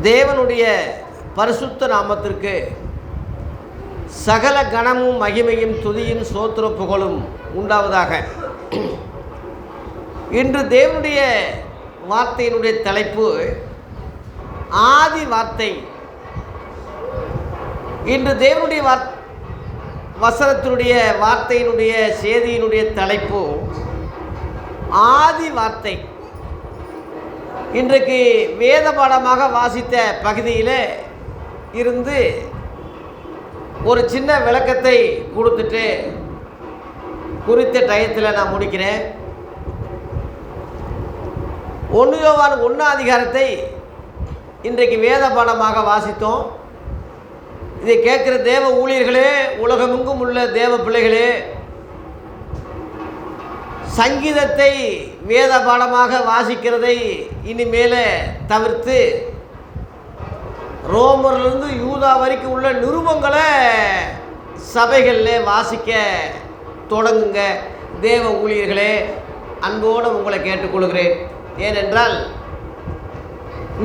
தேவனுடைய பரிசுத்த நாமத்திற்கு சகல கணமும் மகிமையும் துதியும் ஸ்தோத்திர புகழும் உண்டாவதாக. இன்று தேவனுடைய வார்த்தையினுடைய தலைப்பு ஆதி வார்த்தை. இன்று தேவனுடைய வசனத்தினுடைய வார்த்தையினுடைய செய்தியினுடைய தலைப்பு ஆதி வார்த்தை. இன்றைக்கு வேத பாடமாக வாசித்த பகுதியில் இருந்து ஒரு சின்ன விளக்கத்தை கொடுத்துட்டு குறித்த டயத்தில் நான் முடிக்கிறேன். 1 யோவான் 1 அதிகாரத்தை இன்றைக்கு வேத பாடமாக வாசித்தோம். இதை கேட்குற தேவ ஊழியர்களே, உலகமெங்கும் உள்ள தேவ பிள்ளைகளே, சங்கீதத்தை வேத பாடமாக வாசிக்கிறதை இனிமேல் தவிர்த்து ரோமர்லேருந்து யூதா வரைக்கும் உள்ள நிருபங்களை சபைகளில் வாசிக்க தொடங்குங்க. தேவ ஊழியர்களே, அன்போடு உங்களை கேட்டுக்கொள்கிறேன். ஏனென்றால்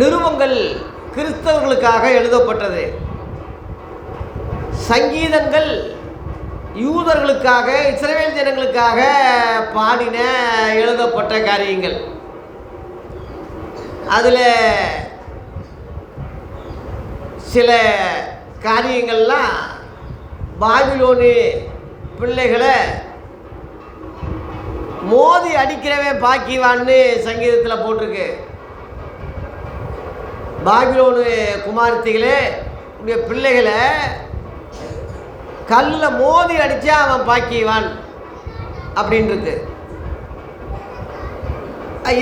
நிருபங்கள் கிறிஸ்தவர்களுக்காக எழுதப்பட்டது, சங்கீதங்கள் யூதர்களுக்காக, இஸ்ரவேல் ஜனங்களுக்காக பாடின எழுதப்பட்ட காரியங்கள். அதில் சில காரியங்கள்லாம் பாபிலோனு பிள்ளைகளை மோதி அடிக்கிறவன் பாக்கிவான்னு சங்கீதத்தில் போட்டிருக்கு. பாபிலோனு குமாரத்திகளே உடைய பிள்ளைகளை கல்லில் மோதி அடித்தா அவன் பாக்கிவான் அப்படின்ருக்கு.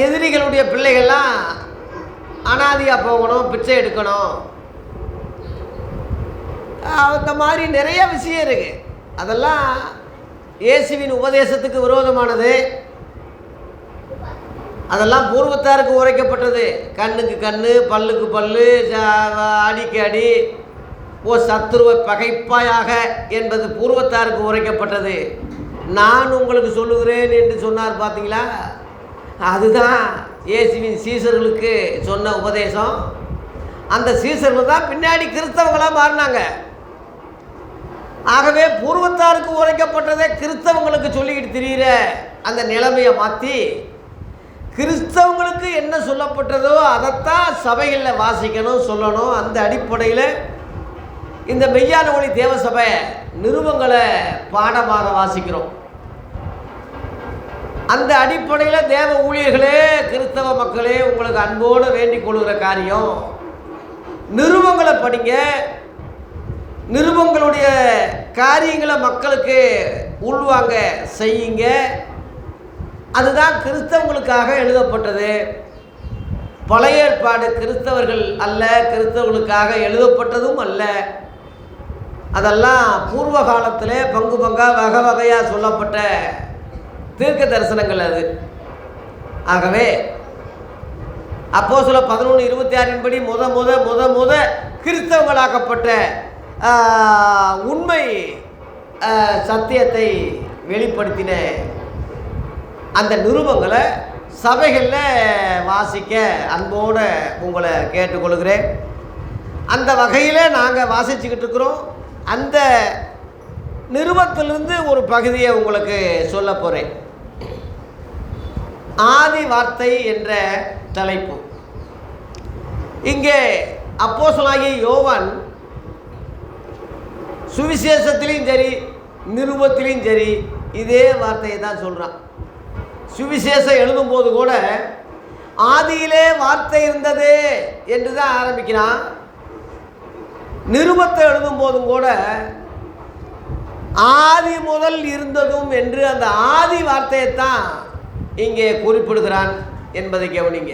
எதிரிகளுடைய பிள்ளைகள்லாம் அனாதியாக போகணும், பிச்சை எடுக்கணும், அந்த மாதிரி நிறைய விஷயம் இருக்குது. அதெல்லாம் இயேசுவின் உபதேசத்துக்கு விரோதமானது. அதெல்லாம் பூர்வத்தாருக்கு உரைக்கப்பட்டது. கண்ணுக்கு கண்ணு, பல்லுக்கு பல்லு, அடிக்கு அடி, ஓ சத்துருவை பகைப்பாயாக என்பது பூர்வத்தாருக்கு உரைக்கப்பட்டது. நான் உங்களுக்கு சொல்லுகிறேன் என்று சொன்னார் பார்த்தீங்களா? அதுதான் இயேசுவின் சீசர்களுக்கு சொன்ன உபதேசம். அந்த சீசர்கள் தான் பின்னாடி கிறிஸ்தவங்களாக மாறினாங்க. ஆகவே பூர்வத்தாருக்கு உரைக்கப்பட்டதை கிறிஸ்தவங்களுக்கு சொல்லிக்கிட்டு திரிகிற அந்த நிலைமையை மாற்றி கிறிஸ்தவங்களுக்கு என்ன சொல்லப்பட்டதோ அதைத்தான் சபைகளில் வாசிக்கணும், சொல்லணும். அந்த அடிப்படையில் இந்த மெய்யான ஒளி தேவ சபை நிருபங்களை பாடமாக வாசிக்கிறோம். அந்த அடிப்படையில் தேவ ஊழியர்களே, கிறிஸ்தவ மக்களே, உங்களுக்கு அன்போடு வேண்டிக் கொள்கிற காரியம், நிருபங்களை படிங்க. நிருபங்களுடைய காரியங்களை மக்களுக்கு உள்வாங்க செய்யுங்க. அதுதான் கிறிஸ்தவங்களுக்காக எழுதப்பட்டது. பழைய ஏற்பாடு கிறிஸ்தவர்கள் அல்ல, கிறிஸ்தவர்களுக்காக எழுதப்பட்டதும் அல்ல. அதெல்லாம் பூர்வ காலத்தில் பங்கு பங்காக வகை வகையாக சொல்லப்பட்ட தீர்க்க தரிசனங்கள் அது. ஆகவே அப்போஸ்தலர் 11:26 படி முத கிறிஸ்தவங்களாக்கப்பட்ட உண்மை சத்தியத்தை வெளிப்படுத்தின அந்த நிருபங்களை சபைகளில் வாசிக்க அன்போடு உங்களை கேட்டுக்கொள்கிறேன். அந்த வகையில் நாங்கள் வாசிச்சுக்கிட்டு இருக்கிறோம். அந்த நிருபத்திலிருந்து ஒரு பகுதியை உங்களுக்கு சொல்ல போகிறேன். ஆதி வார்த்தை என்ற தலைப்பு. இங்கே அப்போஸ்தலனாகிய யோவான் சுவிசேஷத்திலையும் சரி, நிருபத்திலையும் சரி, இதே வார்த்தையை தான் சொல்கிறான். சுவிசேஷம் எழுதும்போது கூட ஆதியிலே வார்த்தை இருந்தது என்று தான் ஆரம்பிக்கிறான். நிருபத்தை எழுதும்போதும் கூட ஆதி முதல் இருந்ததும் என்று அந்த ஆதி வார்த்தையைத்தான் இங்கே குறிப்பிடுகிறான் என்பதை கவனிங்க.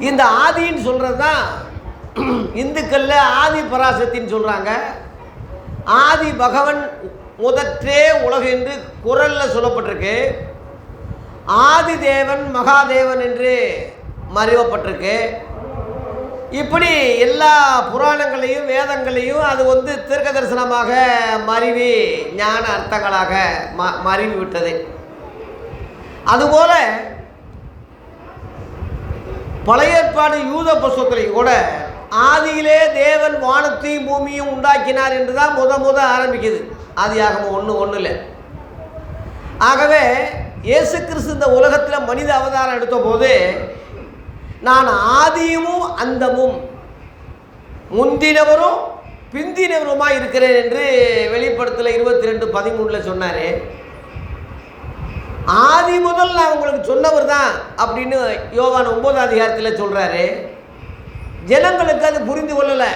இந்த ஆதின்னு சொல்கிறது தான் இந்துக்களில் ஆதி பராசக்தின்னு சொல்கிறாங்க. ஆதி பகவன் முதற்றே உலகு என்று குறளில் சொல்லப்பட்டிருக்கு. ஆதி தேவன் மகாதேவன் என்று மறிவப்பட்டிருக்கு. இப்படி எல்லா புராணங்களையும் வேதங்களையும் அது தீர்க்க தரிசனமாக மறிவி ஞான அர்த்தங்களாக மறிவி விட்டது. அதுபோல பழைய ஏற்பாடு யூத புஸ்தகத்திலேயும் கூட ஆதியிலே தேவன் வானத்தையும் பூமியும் உண்டாக்கினார் என்று தான் முத ஆரம்பிக்குது. ஆதியாகமம் 1:1. ஆகவே இயேசு கிறிஸ்து இந்த உலகத்தில் மனித அவதாரம் எடுத்த போது நான் ஆதியும் அந்தமும் முந்தினவரும் பிந்தினவருமாய் இருக்கிறேன் என்று வெளிப்படுத்தல 22:13 சொன்னார். ஆதி முதல் நான் உங்களுக்கு சொன்னவர் தான் அப்படின்னு யோவான் 9ஆம் அதிகாரத்தில் சொல்கிறாரு. ஜனங்களுக்கு அது புரிந்து கொள்ளலை.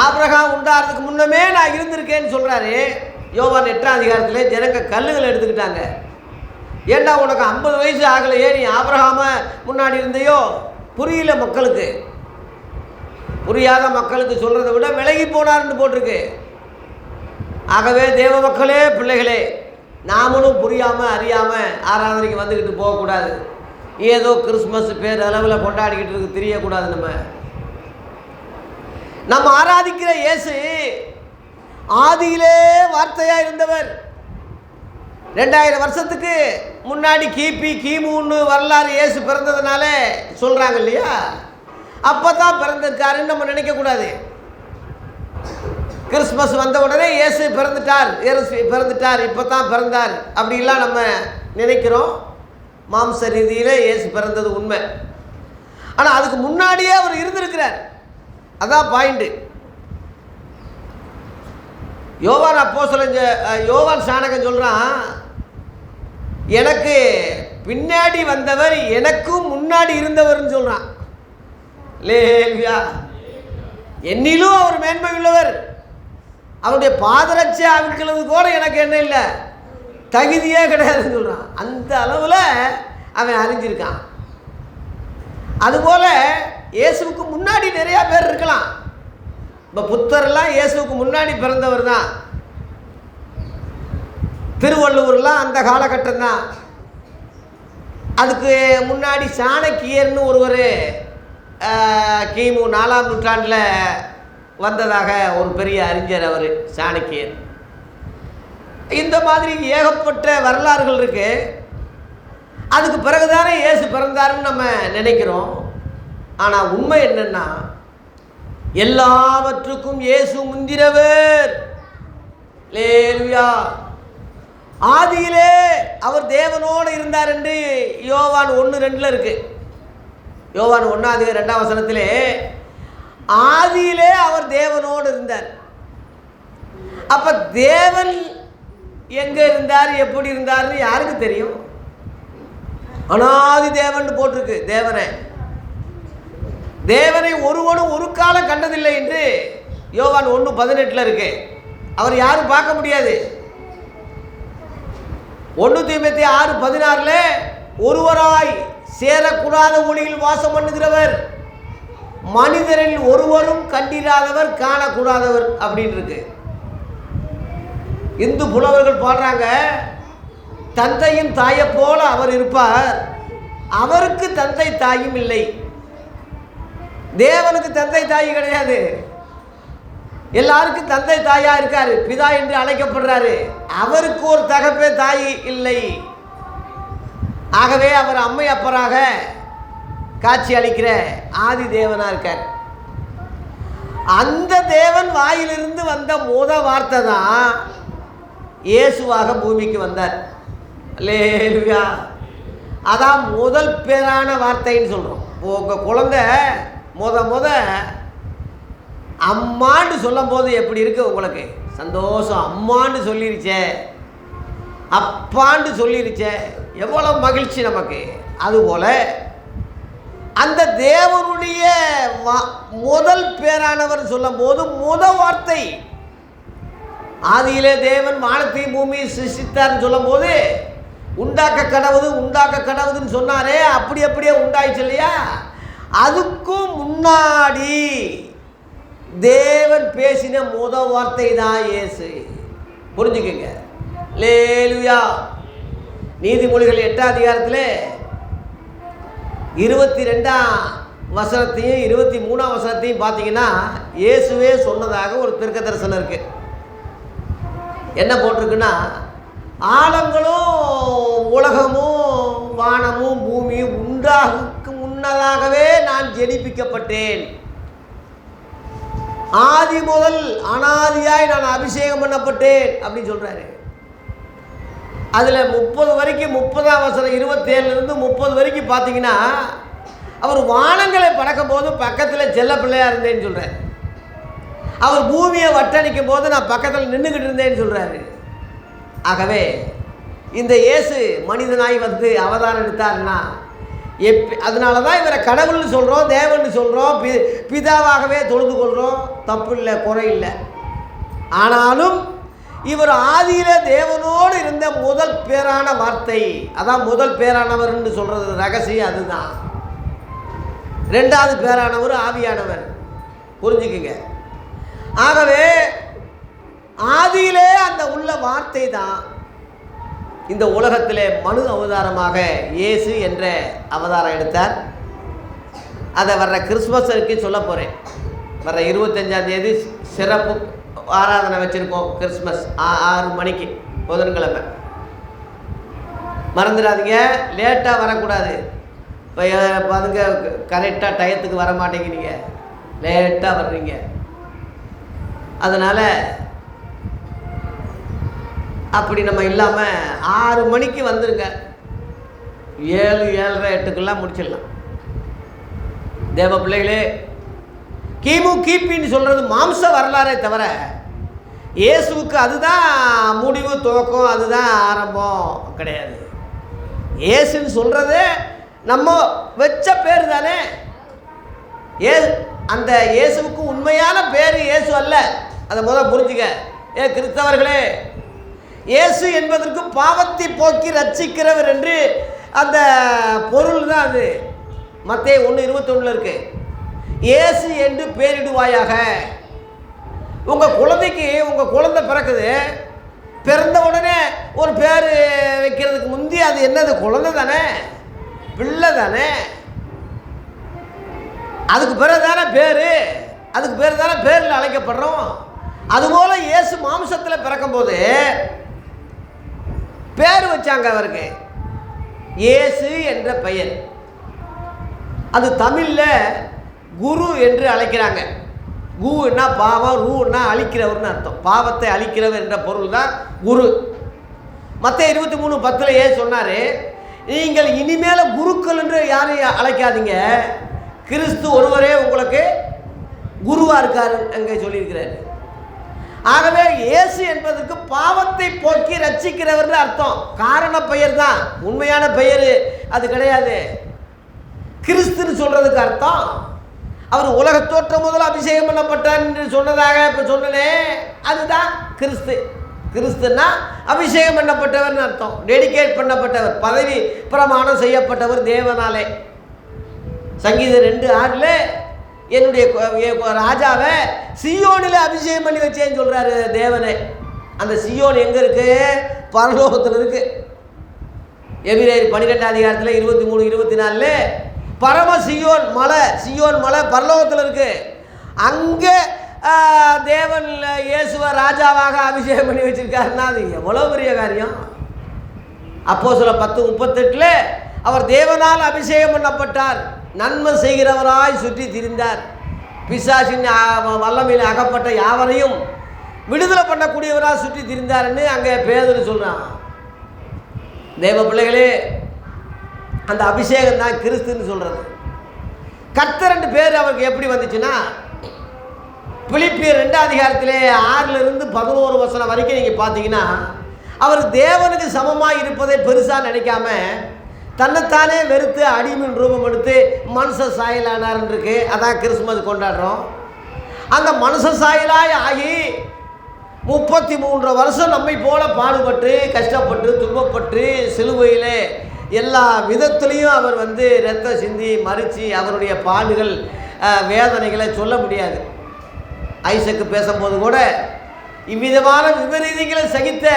ஆபிரகாம் உண்டாகிறதுக்கு முன்னமே நான் இருந்திருக்கேன்னு சொல்கிறாரு. யோவான் 8ஆம் அதிகாரத்தில் ஜனங்க கல்லுகளை எடுத்துக்கிட்டாங்க. ஏண்டா உனக்கு 50 வயசு ஆகலையே, நீ ஆபிரகாம முன்னாடி இருந்தையோ? புரியல மக்களுக்கு. புரியாத மக்களுக்கு சொல்கிறத விட விலகி போனார்னு போட்டிருக்கு. ஆகவே தேவ மக்களே, பிள்ளைகளே, நாமளும் புரியாமல் அறியாமல் ஆராதனைக்கு வந்துக்கிட்டு போகக்கூடாது. ஏதோ கிறிஸ்மஸ் பேர் அளவில் கொண்டாடிக்கிட்டு இருக்கு தெரியக்கூடாது. நம்ம ஆராதிக்கிற இயேசு ஆதியிலே வார்த்தையாக இருந்தவர். 2000 வருஷத்துக்கு முன்னாடி கிமுன்னு வரலாறு இயேசு பிறந்ததுனால சொல்கிறாங்க இல்லையா? அப்போ தான் பிறந்திருக்காருன்னு நம்ம நினைக்கக்கூடாது. கிறிஸ்மஸ் வந்த உடனே இயேசு பிறந்துட்டார் இப்போ தான் பிறந்தார் அப்படிலாம் நம்ம நினைக்கிறோம். மாம்ச ரீதியில் இயேசு பிறந்தது உண்மை. ஆனால் அதுக்கு முன்னாடியே அவர் இருந்திருக்கிறார். அதான் பாயிண்ட்டு. யோவான் சாணகன் சொல்கிறான், எனக்கு பின்னாடி வந்தவர் எனக்கும் முன்னாடி இருந்தவர்னு சொல்கிறான். லேலுயா, என்னிலும் அவர் மேன்மை உள்ளவர். அவருடைய பாதரட்சை அவிழ்க்கிறது கூட எனக்கு என்ன இல்லை, தகுதியே கிடையாதுன்னு சொல்கிறான். அந்த அளவில் அவன் அறிஞ்சிருக்கான். அதுபோல் இயேசுவுக்கு முன்னாடி நிறையா பேர் இருக்கலாம். இப்போ புத்தரெல்லாம் இயேசுவுக்கு முன்னாடி பிறந்தவர் தான். திருவள்ளுவர்லாம் அந்த காலகட்டம் தான். அதுக்கு முன்னாடி சாணக்கியர்னு ஒருவர் கிமு 4ஆம் நூற்றாண்டில் வந்ததாக ஒரு பெரிய அறிஞர் அவர் சாணக்கியர். இந்த மாதிரி ஏகப்பட்ட வரலாறுகள் இருக்கு. அதுக்கு பிறகுதானே இயேசு பிறந்தாருன்னு நம்ம நினைக்கிறோம். ஆனால் உண்மை என்னன்னா, எல்லாவற்றுக்கும் இயேசு முந்தினவர். லேலுயா. ஆதியிலே அவர் தேவனோடு இருந்தார் என்று யோவான் 1:2 இருக்கு. யோவான் 1ஆம் அதிகாரம் 2ஆம் வசனத்திலே ஆதியிலே அவர் தேவனோடு இருந்தார். அப்ப தேவன் எங்க இருந்தார், எப்படி இருந்தார்னு யாருக்கு தெரியும்? அனாதி தேவன் போட்டிருக்கு. தேவனை ஒருவனும் ஒரு காலம் கண்டதில்லை என்று யோவான் 1:18 இருக்கு. அவர் யாரும் பார்க்க முடியாது. 1 தீமோத்தேயு 6:16 ஒருவராய் சேரக்கூடாத ஒளியில் வாசம் பண்ணுகிறவர், மனிதரில் ஒருவரும் கண்டிராதவர், காணக்கூடாதவர் அப்படின்னு இருக்கு. இந்து புலவர்கள் பாடுறாங்க, தந்தையின் தாயை போல அவர் இருப்பார், அவருக்கு தந்தை தாயும் இல்லை. தேவனுக்கு தந்தை தாய் கிடையாது. எல்லாருக்கும் தந்தை தாயா இருக்காரு, பிதா என்று அழைக்கப்படுறாரு. அவருக்கு ஒரு தகப்பே தாய் இல்லை. ஆகவே அவர் அம்மை அப்பராக காட்சி அளிக்கிற ஆதி தேவனா இருக்கார். அந்த தேவன் வாயிலிருந்து வந்த வார்த்தை தான் இயேசுவாக பூமிக்கு வந்தார். அல்லேலூயா. அதான் முதல் பேரான வார்த்தைன்னு சொல்கிறோம். உங்கள் குழந்தை முத அம்மான்னு சொல்லும் போது எப்படி இருக்கு உங்களுக்கு? சந்தோஷம். அம்மான்னு சொல்லிருச்சே, அப்பான்னு சொல்லிருச்சே, எவ்வளோ மகிழ்ச்சி நமக்கு. அதுபோல் அந்த தேவனுடைய முதல் பேரானவர் சொல்லும் போது வார்த்தை ஆதியிலே தேவன் வானத்தையும் பூமியை சிருஷ்டித்தார்னு சொல்லும் போது உண்டாக்க கடவுதுன்னு சொன்னாரே, அப்படியே உண்டாயிடுச்சு இல்லையா? அதுக்கும் முன்னாடி தேவன் பேசின வார்த்தை தான் இயேசு. புரிஞ்சுக்கங்க. லேலுயா. நீதிமொழிகள் 8ஆம் அதிகாரத்தில் 22ஆம் வசனத்தையும் 23ஆம் வசனத்தையும் பார்த்தீங்கன்னா இயேசுவே சொன்னதாக ஒரு தீர்க்க தரிசனம் இருக்கு. என்ன போட்டிருக்குன்னா, ஆழங்களும் உலகமும் வானமும் பூமியும் உண்டாகும் முன்னதாகவே நான் ஜெனிப்பிக்கப்பட்டேன். ஆதி முதல் அனாதியாய் நான் அபிஷேகம் பண்ணப்பட்டேன் அப்படின்னு சொல்றாரு. அதில் 30 வரைக்கும் 30ஆம் வசனம் 27லிருந்து 30 வரைக்கும் பார்த்தீங்கன்னா அவர் வானங்களை படைக்கும் போது பக்கத்தில் செல்ல பிள்ளையா இருந்தேன்னு சொல்கிறார். அவர் பூமியை வட்டணிக்கும் போது நான் பக்கத்தில் நின்றுக்கிட்டு இருந்தேன்னு சொல்கிறாரு. ஆகவே இந்த இயேசு மனிதனாய் வந்து அவதாரம் எடுத்தார்னா அதனால தான் இவரை கடவுள்னு சொல்கிறோம், தேவன்னு சொல்கிறோம், பிதாவாகவே தொழுது கொள்கிறோம். தப்பு இல்லை, குறை இல்லை. ஆனாலும் இவர் ஆதியிலே தேவனோடு இருந்த முதல் பேரான வார்த்தை, அதான் முதல் பேரானவர்னு சொல்கிறது ரகசியம் அதுதான். ரெண்டாவது பேரானவர் ஆவியானவர், புரிஞ்சுக்குங்க. ஆகவே ஆதியிலே அந்த உள்ள வார்த்தை தான் இந்த உலகத்திலே மனு அவதாரமாக இயேசு என்ற அவதாரம் எடுத்தார். அதை வர்ற கிறிஸ்மஸுக்கு சொல்ல போகிறேன். வர்ற 25ஆம் தேதி சிறப்பு ஆராதனை வச்சுருக்கோம். கிறிஸ்மஸ் 6 மணிக்கு புதன்கிழமை. மறந்துடாதீங்க, லேட்டாக வரக்கூடாது. இப்போ அதுங்க கரெக்டாக டயத்துக்கு வர மாட்டேங்கிறீங்க, லேட்டாக வர்றீங்க. அதனால் அப்படி நம்ம இல்லாமல் 6 மணிக்கு வந்துருங்க. 7, 7:30, 8க்கெல்லாம் முடிச்சிடலாம். தேவ பிள்ளைகளே, கிமு கிபின்னு சொல்கிறது மாம்ச வரலாறே தவிர இயேசுவுக்கு அதுதான் முடிவு, துவக்கம், அதுதான் ஆரம்பம் கிடையாது. இயேசுன்னு சொல்கிறது நம்ம வச்ச பேர் தானே. அந்த இயேசுவுக்கு உண்மையான பேர் இயேசு அல்ல, அதை முதல் புரிஞ்சுக்க. கிறிஸ்தவர்களே, இயேசு என்பதற்கு பாவத்தை போக்கி ரட்சிக்கிறவர் என்று அந்த பொருள் தான் அது. மத்தேயு 1:21 இருக்கு. இயேசு என்று பேரிடுவாயாக. உங்கள் குழந்தைக்கு உங்கள் குழந்தை பிறக்குது, பிறந்த உடனே ஒரு பேர் வைக்கிறதுக்கு முந்தி அது என்னது? குழந்தை தானே, பிள்ளை தானே. அதுக்கு பிறகு தானே பேர், அதுக்கு பேர் தானே பேரில் அழைக்கப்படுறோம். அதுபோல் இயேசு மாம்சத்தில் பிறக்கும்போது பேர் வச்சாங்க அவருக்கு, இயேசு என்ற பெயர். அது தமிழில் குரு என்று அழைக்கிறாங்க. குன்னா பாவம், ரூன்னா அழிக்கிறவர்னு அர்த்தம். பாவத்தை அழிக்கிறவர் என்ற பொருள் தான் குரு. மத்தேயு 23:10 சொன்னார், நீங்கள் இனிமேல் குருக்கள் என்று யாரையும் அழைக்காதீங்க, கிறிஸ்து ஒருவரே உங்களுக்கு குருவாக இருக்காரு அங்கே சொல்லியிருக்கிறார். ஆகவே இயேசு என்பதற்கு பாவத்தை போக்கி ரட்சிக்கிறவர் அர்த்தம். காரண பெயர் தான், உண்மையான பெயர் அது கிடையாது. கிறிஸ்துன்னு சொல்கிறதுக்கு அர்த்தம் அவர் உலக தோற்றம் முதல் அபிஷேகம் பண்ணப்பட்டார் என்று சொன்னதாக இப்போ சொன்னனே, அதுதான் கிறிஸ்து. கிறிஸ்துன்னா அபிஷேகம் பண்ணப்பட்டவர்னு அர்த்தம், டெடிகேட் பண்ணப்பட்டவர், பதவி பிரமாணம் செய்யப்பட்டவர் தேவனாலே. சங்கீதம் 2:6 என்னுடைய ராஜாவை சியோனில் அபிஷேகம் பண்ணி வச்சேன்னு சொல்கிறாரு தேவனே. அந்த சியோன் எங்கே இருக்குது? பரலோகத்தில் இருக்குது. எபிரேயர் 12ஆம் அதிகாரத்தில் 23, 24 பரம சியோன் மலை, சியோன் மலை பரலோகத்தில் இருக்குது. அங்கே தேவன் இயேசுவை ராஜாவாக அபிஷேகம் பண்ணி வச்சிருக்காருன்னா அது எவ்வளோ பெரிய காரியம். அப்போஸ்தலர் 10:38 அவர் தேவனால் அபிஷேகம் பண்ணப்பட்டார், நன்மை செய்கிறவராய் சுற்றி திரிந்தார், பிசாசின் வல்லமையில் அகப்பட்ட யாவரையும் விடுதலை பண்ணக்கூடியவராக சுற்றி திரிந்தார்ன்னு அங்கே பேதுரு சொல்கிறான். தேவ பிள்ளைகளே, அந்த அபிஷேகம் தான் கிறிஸ்துன்னு சொல்கிறது. கர்த்தர் 2 பேர் அவருக்கு எப்படி வந்துச்சுன்னா, பிலிப்பியர் 2ஆம் அதிகாரத்திலே 6லிருந்து 11 வசனம் வரைக்கும் நீங்கள் பார்த்தீங்கன்னா, அவர் தேவனுக்கு சமமாக இருப்பதை பெருசாக நினைக்காம தன்னைத்தானே வெறுத்து அடிமையின் ரூபம் எடுத்து மனுஷ சாயலானார்ன்னு இருக்கு. அதான் கிறிஸ்மஸ் கொண்டாடுறோம். அந்த மனுஷ சாயலாய் ஆகி 33 வருஷம் நம்மை போல பாடுபட்டு கஷ்டப்பட்டு துன்பப்பட்டு சிலுவையில் எல்லா விதத்துலேயும் அவர் வந்து ரத்தம் சிந்தி மறித்து அவருடைய பாடுகள் வேதனைகளை சொல்ல முடியாது. ஐசக்கு பேசும்போது கூட இவ்விதமான விபரீதங்களை சகித்த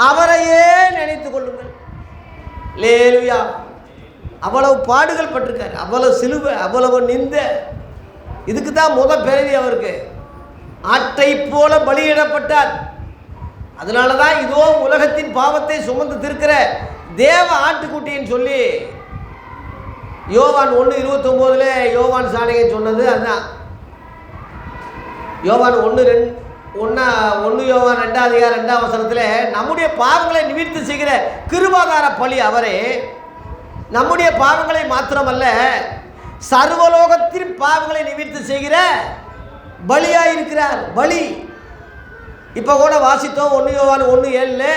அவரையே நினைத்து கொள்ளுங்கள். லேலுயா, அவ்வளவு பாடுகள் பட்டிருக்காரு, அவ்வளவு சிலுவை, அவ்வளவு நிந்த. இதுக்கு தான் பிறவி அவருக்கு. ஆட்டை போல பலியிடப்பட்டார். அதனால தான் இதோ உலகத்தின் பாவத்தை சுமந்து திருக்கிற தேவ ஆட்டுக்குட்டின்னு சொல்லி யோவான் 1:29 யோவான் சாணகன் சொன்னது அதுதான். யோவான் 1 யோவான் 2:2 நம்முடைய பாவங்களை நிவர்த்தி செய்கிற கிருபாதார பலி அவரே. நம்முடைய பாவங்களை மாத்திரமல்ல, சர்வலோகத்தின் பாவங்களை நிவர்த்தி செய்கிற பலியாயிருக்கிறார். பலி இப்போ கூட வாசித்தோம் 1 யோவான் 1:7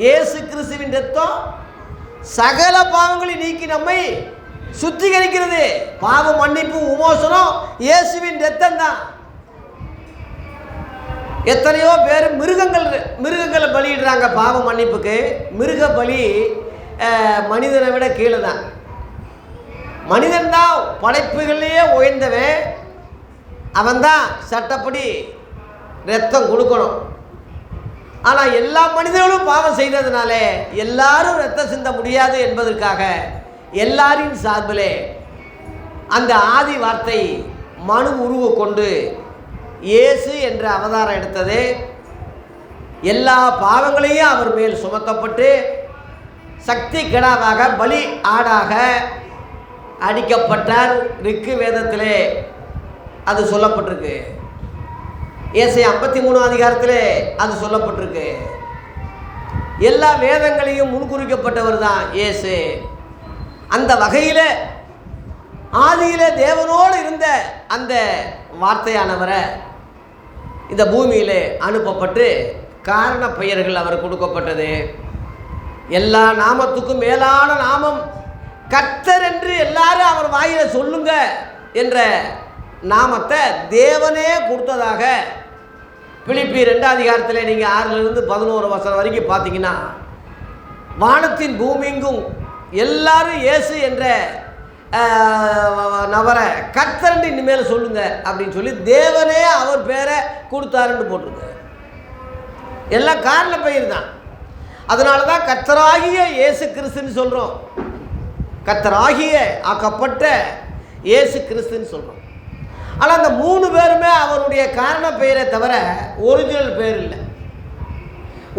இயேசு கிறிஸ்துவின் ரத்தம் சகல பாவங்களை நீக்கி நம்மை சுத்திகரிக்கிறது. பாவ மன்னிப்பு உமோசனம் இயேசுவின் ரத்தம் தான். எத்தனையோ பேர் மிருகங்களை பலியிடுறாங்க பாவ மன்னிப்புக்கு. மிருக பலி மனிதனை விட கீழே தான். மனிதன் தான் படைப்புகள்லேயே உயர்ந்தவன். அவன்தான் சட்டப்படி ரத்தம் கொடுக்கணும். ஆனால் எல்லா மனிதர்களும் பாவம் செய்ததுனால எல்லாரும் ரத்தம் சிந்த முடியாது என்பதற்காக எல்லாரின் சார்பிலே அந்த ஆதி வார்த்தை மனு உருவு கொண்டு இயேசு என்ற அவதாரம் எடுத்தது. எல்லா பாவங்களையும் அவர் மேல் சுமத்தப்பட்டு சக்தி கிடாவாக பலி ஆடாக அடிக்கப்பட்டார். ரிக்கு வேதத்திலே அது சொல்லப்பட்டிருக்கு. ஏசாயா 53 அது சொல்லப்பட்டிருக்கு. எல்லா வேதங்களையும் முன்குறிக்கப்பட்டவர் தான் இயேசு. அந்த வகையில் ஆதியிலே தேவனோடு இருந்த அந்த வார்த்தையானவரை இந்த பூமியில் அனுப்பப்பட்டு காரண பெயர்கள் அவர் கொடுக்கப்பட்டது. எல்லா நாமத்துக்கும் மேலான நாமம் கர்த்தர் என்று எல்லாரும் அவர் வாயில சொல்லுங்க என்ற நாமத்தை தேவனே கொடுத்ததாக பிலிப்பியர் 2 நீங்கள் 6-11 வரைக்கும் பார்த்தீங்கன்னா, வானத்தின் பூமிங்கும் எல்லாரும் இயேசு என்ற நபரை கர்த்தர் இனிமேல் சொல்லுங்க அப்படின்னு சொல்லி தேவனே அவர் பேரை கொடுத்தாருன்னு போட்டிருக்கு. எல்லாம் காரண பெயர் தான். அதனால தான் கர்த்தராகிய இயேசு கிறிஸ்துன்னு சொல்கிறோம். கர்த்தராகிய ஆக்கப்பட்ட இயேசு கிறிஸ்துன்னு சொல்கிறோம். ஆனால் அந்த 3 பேருமே அவருடைய காரண பெயரை தவிர ஒரிஜினல் பேர் இல்லை.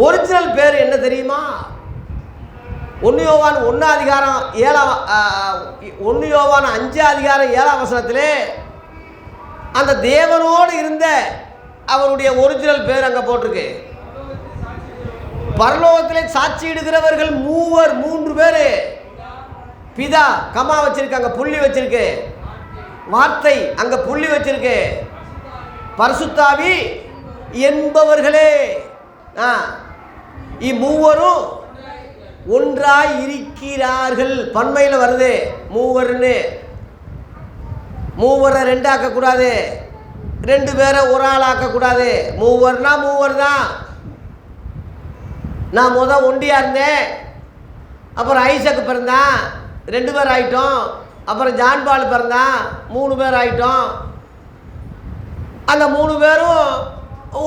ஒரிஜினல் பேர் என்ன தெரியுமா? 1 யோவான் 5:7 அந்த தேவனோடு இருந்த அவருடைய ஒரிஜினல் பேர் அங்கே போட்டிருக்கு. பரலோகத்திலே சாட்சியிடுகிறவர்கள் 3 பேர். பிதா கமா வச்சிருக்காங்க, புள்ளி வச்சிருக்கு. வார்த்தை அங்கே புள்ளி வச்சிருக்கு. பரிசுத்தாவி என்பவர்களே இம்மூவரும் ஒன்றாய் இருக்கிறார்கள். பன்மையில் வருது மூவர்னு. மூவரை 2 ஆக்கக்கூடாது, 2 பேரை ஒரு ஆள் ஆக்கக்கூடாது. மூவர்னா மூவர் தான். நான் ஒண்டியாக இருந்தேன், அப்புறம் ஐசக்கு பிறந்தான், 2 பேர் ஆகிட்டோம். அப்புறம் ஜான்பால் பிறந்தான், 3 பேர் ஆகிட்டோம். அந்த 3 பேரும்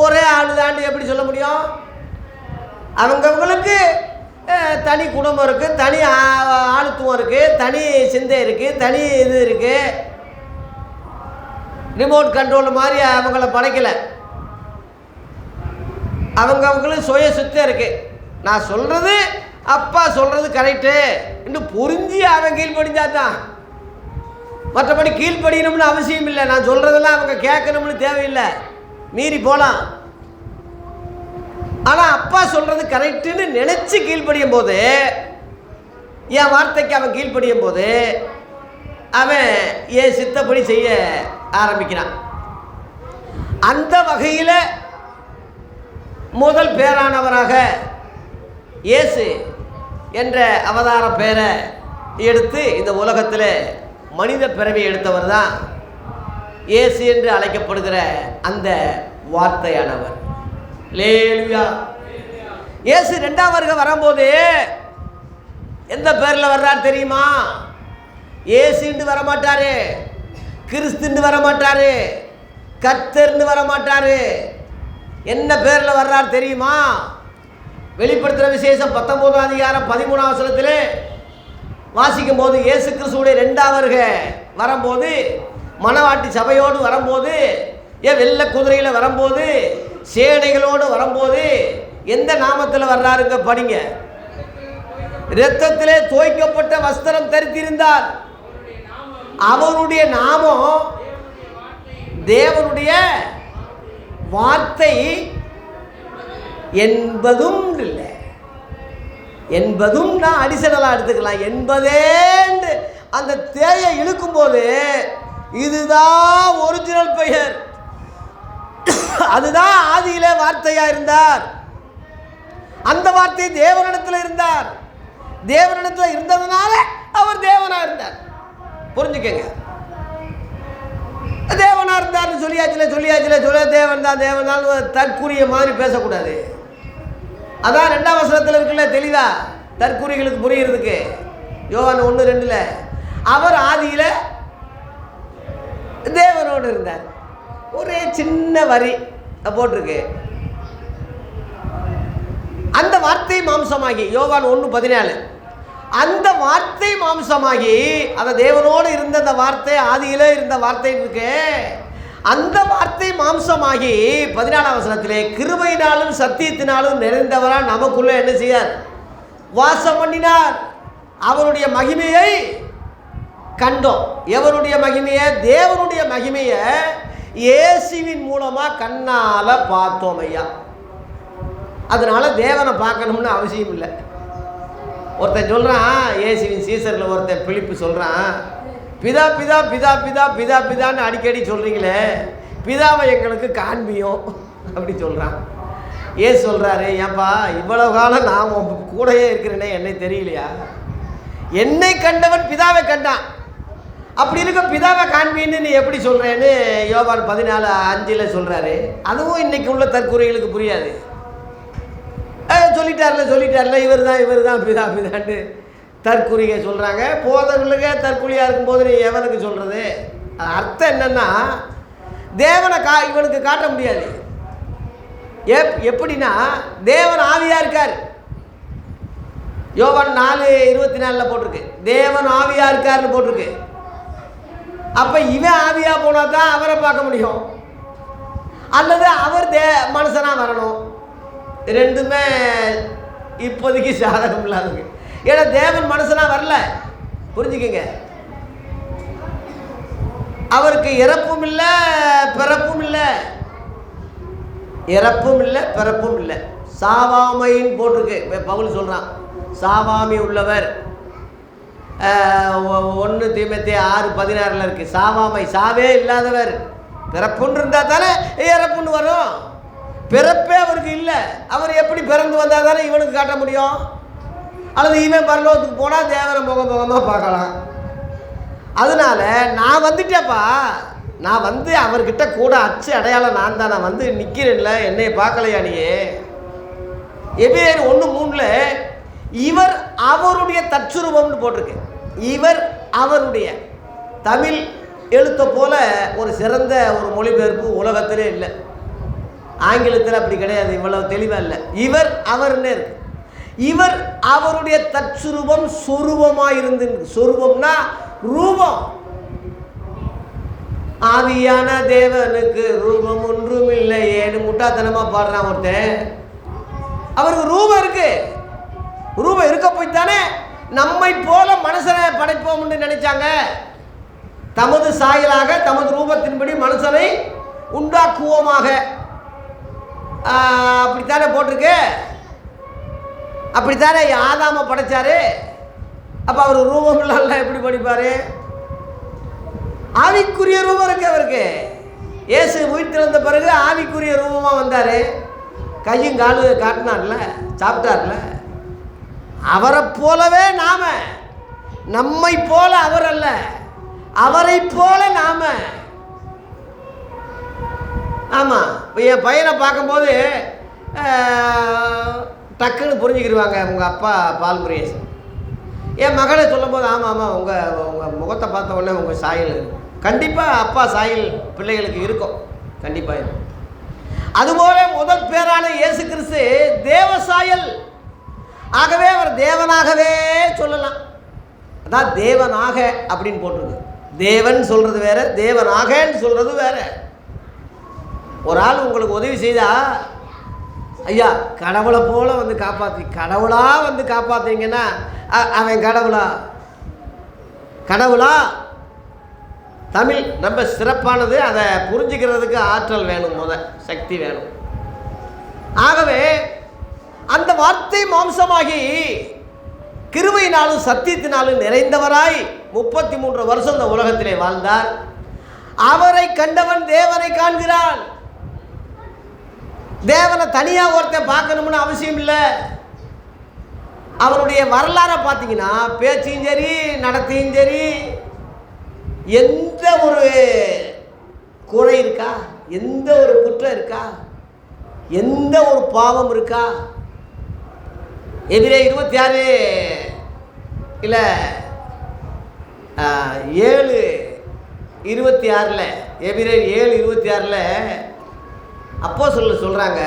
ஒரே ஆள் தாண்டி எப்படி சொல்ல முடியும்? அவங்கவுங்களுக்கு தனி குடும்பம் இருக்குது, தனி ஆளுத்துவம் இருக்குது, தனி சிந்தை இருக்குது, தனி இது இருக்குது. ரிமோட் கண்ட்ரோல் மாதிரி அவங்கள படைக்கலை. அவங்கவுங்களுக்கு சுய சுத்தம் இருக்குது. நான் சொல்கிறது அப்பா சொல்கிறது கரெக்டு இன்னும் புரிஞ்சு அவன் கீழ்ப்படிஞ்சா தான். மற்றபடி கீழ்ப்படியணும்னு அவசியம் இல்லை. நான் சொல்கிறதெல்லாம் அவங்க கேட்கணும்னு தேவையில்லை, மீறி போகலாம். ஆனால் அப்பா சொல்கிறது கரெக்டுன்னு நினச்சி கீழ்ப்படியும் போது, என் வார்த்தைக்கு அவன் கீழ்ப்படியும் போது அவன் என் சித்தப்படி செய்ய ஆரம்பிக்கிறான். அந்த வகையில் முதல் பேரானவராக இயேசு என்ற அவதார பேரை எடுத்து இந்த உலகத்தில் மனித பிறவி எடுத்தவர் தான் இயேசு என்று அழைக்கப்படுகிற அந்த வார்த்தையானவர். லேலுயா. இயேசு 2ஆம் வருகை வரும்போது எந்த பேரில் வர்றார் தெரியுமா? இயேசுன்னு வரமாட்டாரு, கிறிஸ்துன்னு வரமாட்டாரு, கர்த்தர்னு வரமாட்டாரு. என்ன பேரில் வர்றார் தெரியுமா? வெளிப்படுத்துகிற விசேஷம் 19:13 வாசிக்கும் போது இயேசு கிறிஸ்துவுடைய 2ஆம் வருகை வரும்போது, மணவாட்டி சபையோடு வரும்போது, வெள்ளை குதிரையில் வரும்போது, சேனைகளோடு வரும்போது எந்த நாமத்தில் வர்றாருங்க படிங்க. இரத்தத்திலே தோய்க்கப்பட்ட வஸ்திரம் தரித்திருந்தார். அவருடைய நாமம் தேவனுடைய வார்த்தை என்பதும் இல்லை. என்பதும் நான் அடிஷனலாக எடுத்துக்கலாம். என்பதே அந்த தேயை இழுக்கும்போது இதுதான் ஒரிஜினல் பெயர். அதுதான் ஆதியிலே வார்த்தையாக இருந்தார். அந்த வார்த்தை தேவனிடத்தில் இருந்தார். தேவனிடத்தில் இருந்ததுனால அவர் தேவனாக இருந்தார். புரிஞ்சுக்கங்க. தேவனாக இருந்தார்னு சொல்லியாச்சுல தேவன் தான் தற்குறிய மாதிரி பேசக்கூடாது. அதான் 2ஆம் வசனத்தில் இருக்குல்ல, தெளிவா தற்குறிகளுக்கு புரியுறதுக்கு. யோவான் 1:2 அவர் ஆதியில் தேவனோடு இருந்தார். ஒரே சின்ன வரி போட்டிருக்கு. அந்த வார்த்தை மாம்சமாகி, யோவான் 1:14, அந்த வார்த்தை மாம்சமாகி, அந்த தேவனோடு இருந்த அந்த வார்த்தை, ஆதியிலே இருந்த வார்த்தை இருக்கு, அந்த வார்த்தை மாம்சமாகி 14ஆம் வசனத்திலே கிருபையினாலும் சத்தியத்தினாலும் நிறைந்தவரா நமக்குள்ள என்ன செய்யார்? வாசம் பண்ணினார். அவருடைய மகிமையை கண்டோம். எவருடைய மகிமையை? தேவனுடைய மகிமையை இயேசுவின் மூலமாக கண்ணால் பார்த்தோம் ஐயா. அதனால தேவனை பார்க்கணும்னு அவசியம் இல்லை. ஒருத்தன் சொல்கிறான், இயேசுவின் சீசரில் ஒருத்தன் பிலிப்பு சொல்கிறான், பிதா பிதா பிதா பிதா பிதா பிதான்னு அடிக்கடி சொல்கிறீங்களே, பிதாவை எங்களுக்கு காண்பியும் அப்படி சொல்கிறான். ஏன் சொல்கிறாரு? ஏன்பா இவ்வளவு காலம் நான் கூடயே இருக்கிறேனே, என்னை தெரியலையா? என்னை கண்டவன் பிதாவை கண்டான். அப்படி இருக்க பிதாவை காண்பின்னு நீ எப்படி சொல்கிறேன்னு யோவான் 14:5 சொல்கிறாரு. அதுவும் இன்றைக்கி உள்ள தற்குறிகளுக்கு புரியாது. சொல்லிட்டார்ல இவர் தான் பிதான்னு தற்குறிக சொல்கிறாங்க. போதவர்களுக்கு தற்குறியாக இருக்கும்போது நீ எவனுக்கு சொல்கிறது? அர்த்தம் என்னென்னா, தேவனை இவனுக்கு காட்ட முடியாது. எப்படின்னா, தேவன் ஆவியாக இருக்கார். யோவான் 4:24 போட்டிருக்கு, தேவன் ஆவியாக இருக்காருன்னு போட்டிருக்கு. அப்போ இவன் ஆவியாக போனால் தான் அவரை பார்க்க முடியும், அல்லது அவர் மனுஷனாக வரணும். ரெண்டுமே இப்போதைக்கு சாதகம் இல்லாதது. ஏன்னா தேவன் மனுஷனாக வரல. புரிஞ்சுக்கங்க. அவருக்கு இறப்பும் இல்லை பிறப்பும் இல்லை. இறப்பும் இல்லை பிறப்பும் இல்லை. சாவாமைன்னு போட்டிருக்கு. பவுல் சொல்கிறான், சாவாமி உள்ளவர். 1 தீமோத்தேயு 6:16 இருக்குது. சாவாமை, சாவே இல்லாதவர். பிறப்புன்னு இருந்தால் தானே இறப்புன்னு வரும். பிறப்பே அவருக்கு இல்லை. அவர் எப்படி பிறந்து வந்தால் தானே இவனுக்கு காட்ட முடியும்? அல்லது இவன் பரலோகத்துக்கு போனால் தேவனை முகமாக பார்க்கலாம். அதனால நான் வந்துட்டேப்பா, நான் வந்து அவர்கிட்ட கூட அச்சு அடையாளம் நான் தான், நான் வந்து நிற்கிறேன்ல, என்னை பார்க்கலையா நீ? எபிரேயர் 1:3 இவர் அவருடைய தற்சுரூபம்னு போட்டிருக்கு. இவர் அவருடைய தமிழ் எழுத்தை போல ஒரு சிறந்த ஒரு மொழிபெயர்ப்பு உலகத்திலே இல்லை. ஆங்கிலத்தில் அப்படி கிடையாது, இவ்வளவு தெளிவாக இல்லை. இவர் அவர்னு இருக்கு. இவர் அவருடைய தற்சுரூபம் சொரூபமாக இருந்து, சொரூபம்னா ரூபம். ஆவியான தேவனுக்கு ரூபம் ஒன்றும் இல்லை ஏன்னு முட்டாத்தனமாக பாடுறான் ஒருத்தன். அவருக்கு ரூபம் இருக்கு. ரூபம் இருக்க போய்த்தானே நம்மை போல மனுஷனை படைப்போம்னு நினைச்சாங்க. தமது சாயலாக தமது ரூபத்தின்படி மனுஷனை உண்டாக்குவோமாக, அப்படித்தானே போட்டிருக்கு. அப்படித்தானே ஆதாம படைச்சாரு. அப்போ அவர் ரூபம் இல்லைல்ல, எப்படி படிப்பார்? ஆவிக்குரிய ரூபம் இருக்கு அவருக்கு. இயேசு உயிர்த்தெழுந்த பிறகு ஆவிக்குரிய ரூபமாக வந்தார். கையும் காலு காட்டினார்ல, சாப்பிட்டார்ல. அவரை போலவே நாம, நம்மை போல அவர் அல்ல, அவரை போல நாம. ஆமாம். இப்போ என் பையனை பார்க்கும்போது டக்குன்னு புரிஞ்சுக்கிடுவாங்க, உங்கள் அப்பா பால்முருகேசன். என் மகளை சொல்லும் போது ஆமாம் உங்கள் முகத்தை பார்த்த உடனே உங்கள் சாயல் கண்டிப்பாக அப்பா சாயல் பிள்ளைகளுக்கு இருக்கும், கண்டிப்பாக இருக்கும். அதுபோல முதல் பேரான இயேசு கிறிஸ்து தேவ சாயல். ஆகவே அவர் தேவனாகவே சொல்லலாம். அதான் தேவனாக அப்படின்னு போட்டிருக்கு. தேவன் சொல்கிறது வேற, தேவனாகன்னு சொல்கிறது வேற. ஒரு ஆள் உங்களுக்கு உதவி செய்தா, ஐயா கடவுளை போல வந்து காப்பாற்றி, கடவுளாக வந்து காப்பாற்றிங்கன்னா அவன் கடவுளா? கடவுளா? தமிழ் ரொம்ப சிறப்பானது. அதை புரிஞ்சுக்கிறதுக்கு ஆற்றல் வேணும், சக்தி வேணும். ஆகவே அந்த வார்த்தை மாம்சமாகி கிருபையினாலும் சத்தியத்தினாலும் நிறைந்தவராய் 33 வருஷம் இந்த உலகத்திலே வாழ்ந்தார். அவரை கண்டவன் தேவனை காண்கிறான். தேவனை தனியாக ஒருத்தன் பார்க்கணும்னு அவசியம் இல்லை. அவருடைய வரலாறை பார்த்தீங்கன்னா பேச்சையும் சரி நடத்தையும் சரி எந்த ஒரு குறை இருக்கா, எந்த ஒரு குற்றம் இருக்கா, எந்த ஒரு பாவம் இருக்கா? எபிரேயர் 26 இல்லை 7:26 எபிரேயர் 7:26 அப்போஸ்தலர் சொல்றாங்க,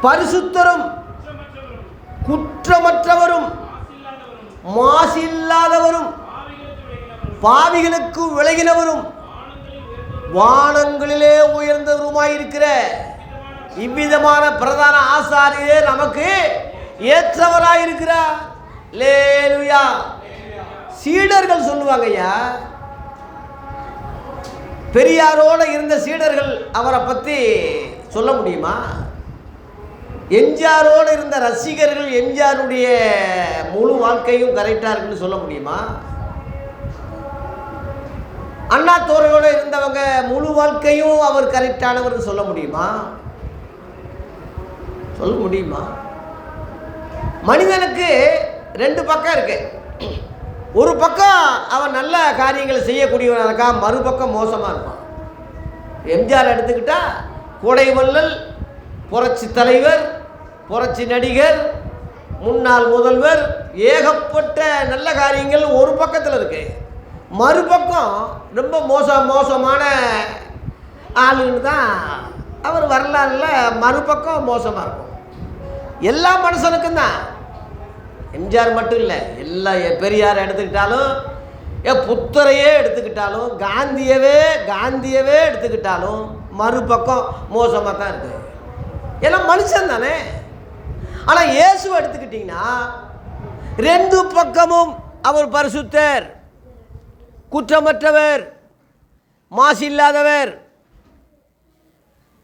பரிசுத்தரும் குற்றமற்றவரும் மாசில்லாதவரும் பாவிகளுக்கு விலகினவரும் வானங்களிலே உயர்ந்தவருமாயிருக்கிற இவ்விதமான பிரதான ஆசாரியர் நமக்கு ஏற்றவராயிருக்கிறார். அல்லேலூயா. சீடர்கள் சொல்லுவாங்க, ஐயா பெரியாரோடு இருந்த சீடர்கள் அவரை பற்றி சொல்ல முடியுமா? எம்ஜிஆரோடு இருந்த ரசிகர்கள் எம்ஜிஆருடைய முழு வாழ்க்கையும் கரெக்டாக இருக்குன்னு சொல்ல முடியுமா? அண்ணா தோழரோடு இருந்தவங்க முழு வாழ்க்கையும் அவர் கரெக்டானவர் சொல்ல முடியுமா? சொல்ல முடியுமா? மனிதனுக்கு 2 பக்கம் இருக்கு. ஒரு பக்கம் அவன் நல்ல காரியங்களை செய்யக்கூடியவனாக இருக்கான், மறுபக்கம் மோசமாக இருப்பான். எம்ஜிஆர் எடுத்துக்கிட்டா கோடைவள்ளல், புரட்சி தலைவர், புரட்சி நடிகர், முன்னாள் முதல்வர், ஏகப்பட்ட நல்ல காரியங்கள் ஒரு பக்கத்தில் இருக்கு. மறுபக்கம் ரொம்ப மோசமான ஆளுன்னு தான் அவர் வரலாறுல மறுபக்கம் மோசமாக இருக்கும். எல்லா மனுஷனுக்கும் தான், எம்ஜிஆர் மட்டும் இல்லை, எல்லா பெரியார் எடுத்துக்கிட்டாலும், புத்தரையே எடுத்துக்கிட்டாலும், காந்தியவே எடுத்துக்கிட்டாலும் மறுபக்கம் மோசமாக தான் இருக்குது. எல்லாம் மனுஷன் தானே. ஆனால் இயேசுவை எடுத்துக்கிட்டிங்கன்னா 2 பக்கமும் அவர் பரிசுத்தர், குற்றமற்றவர், மாசு இல்லாதவர்.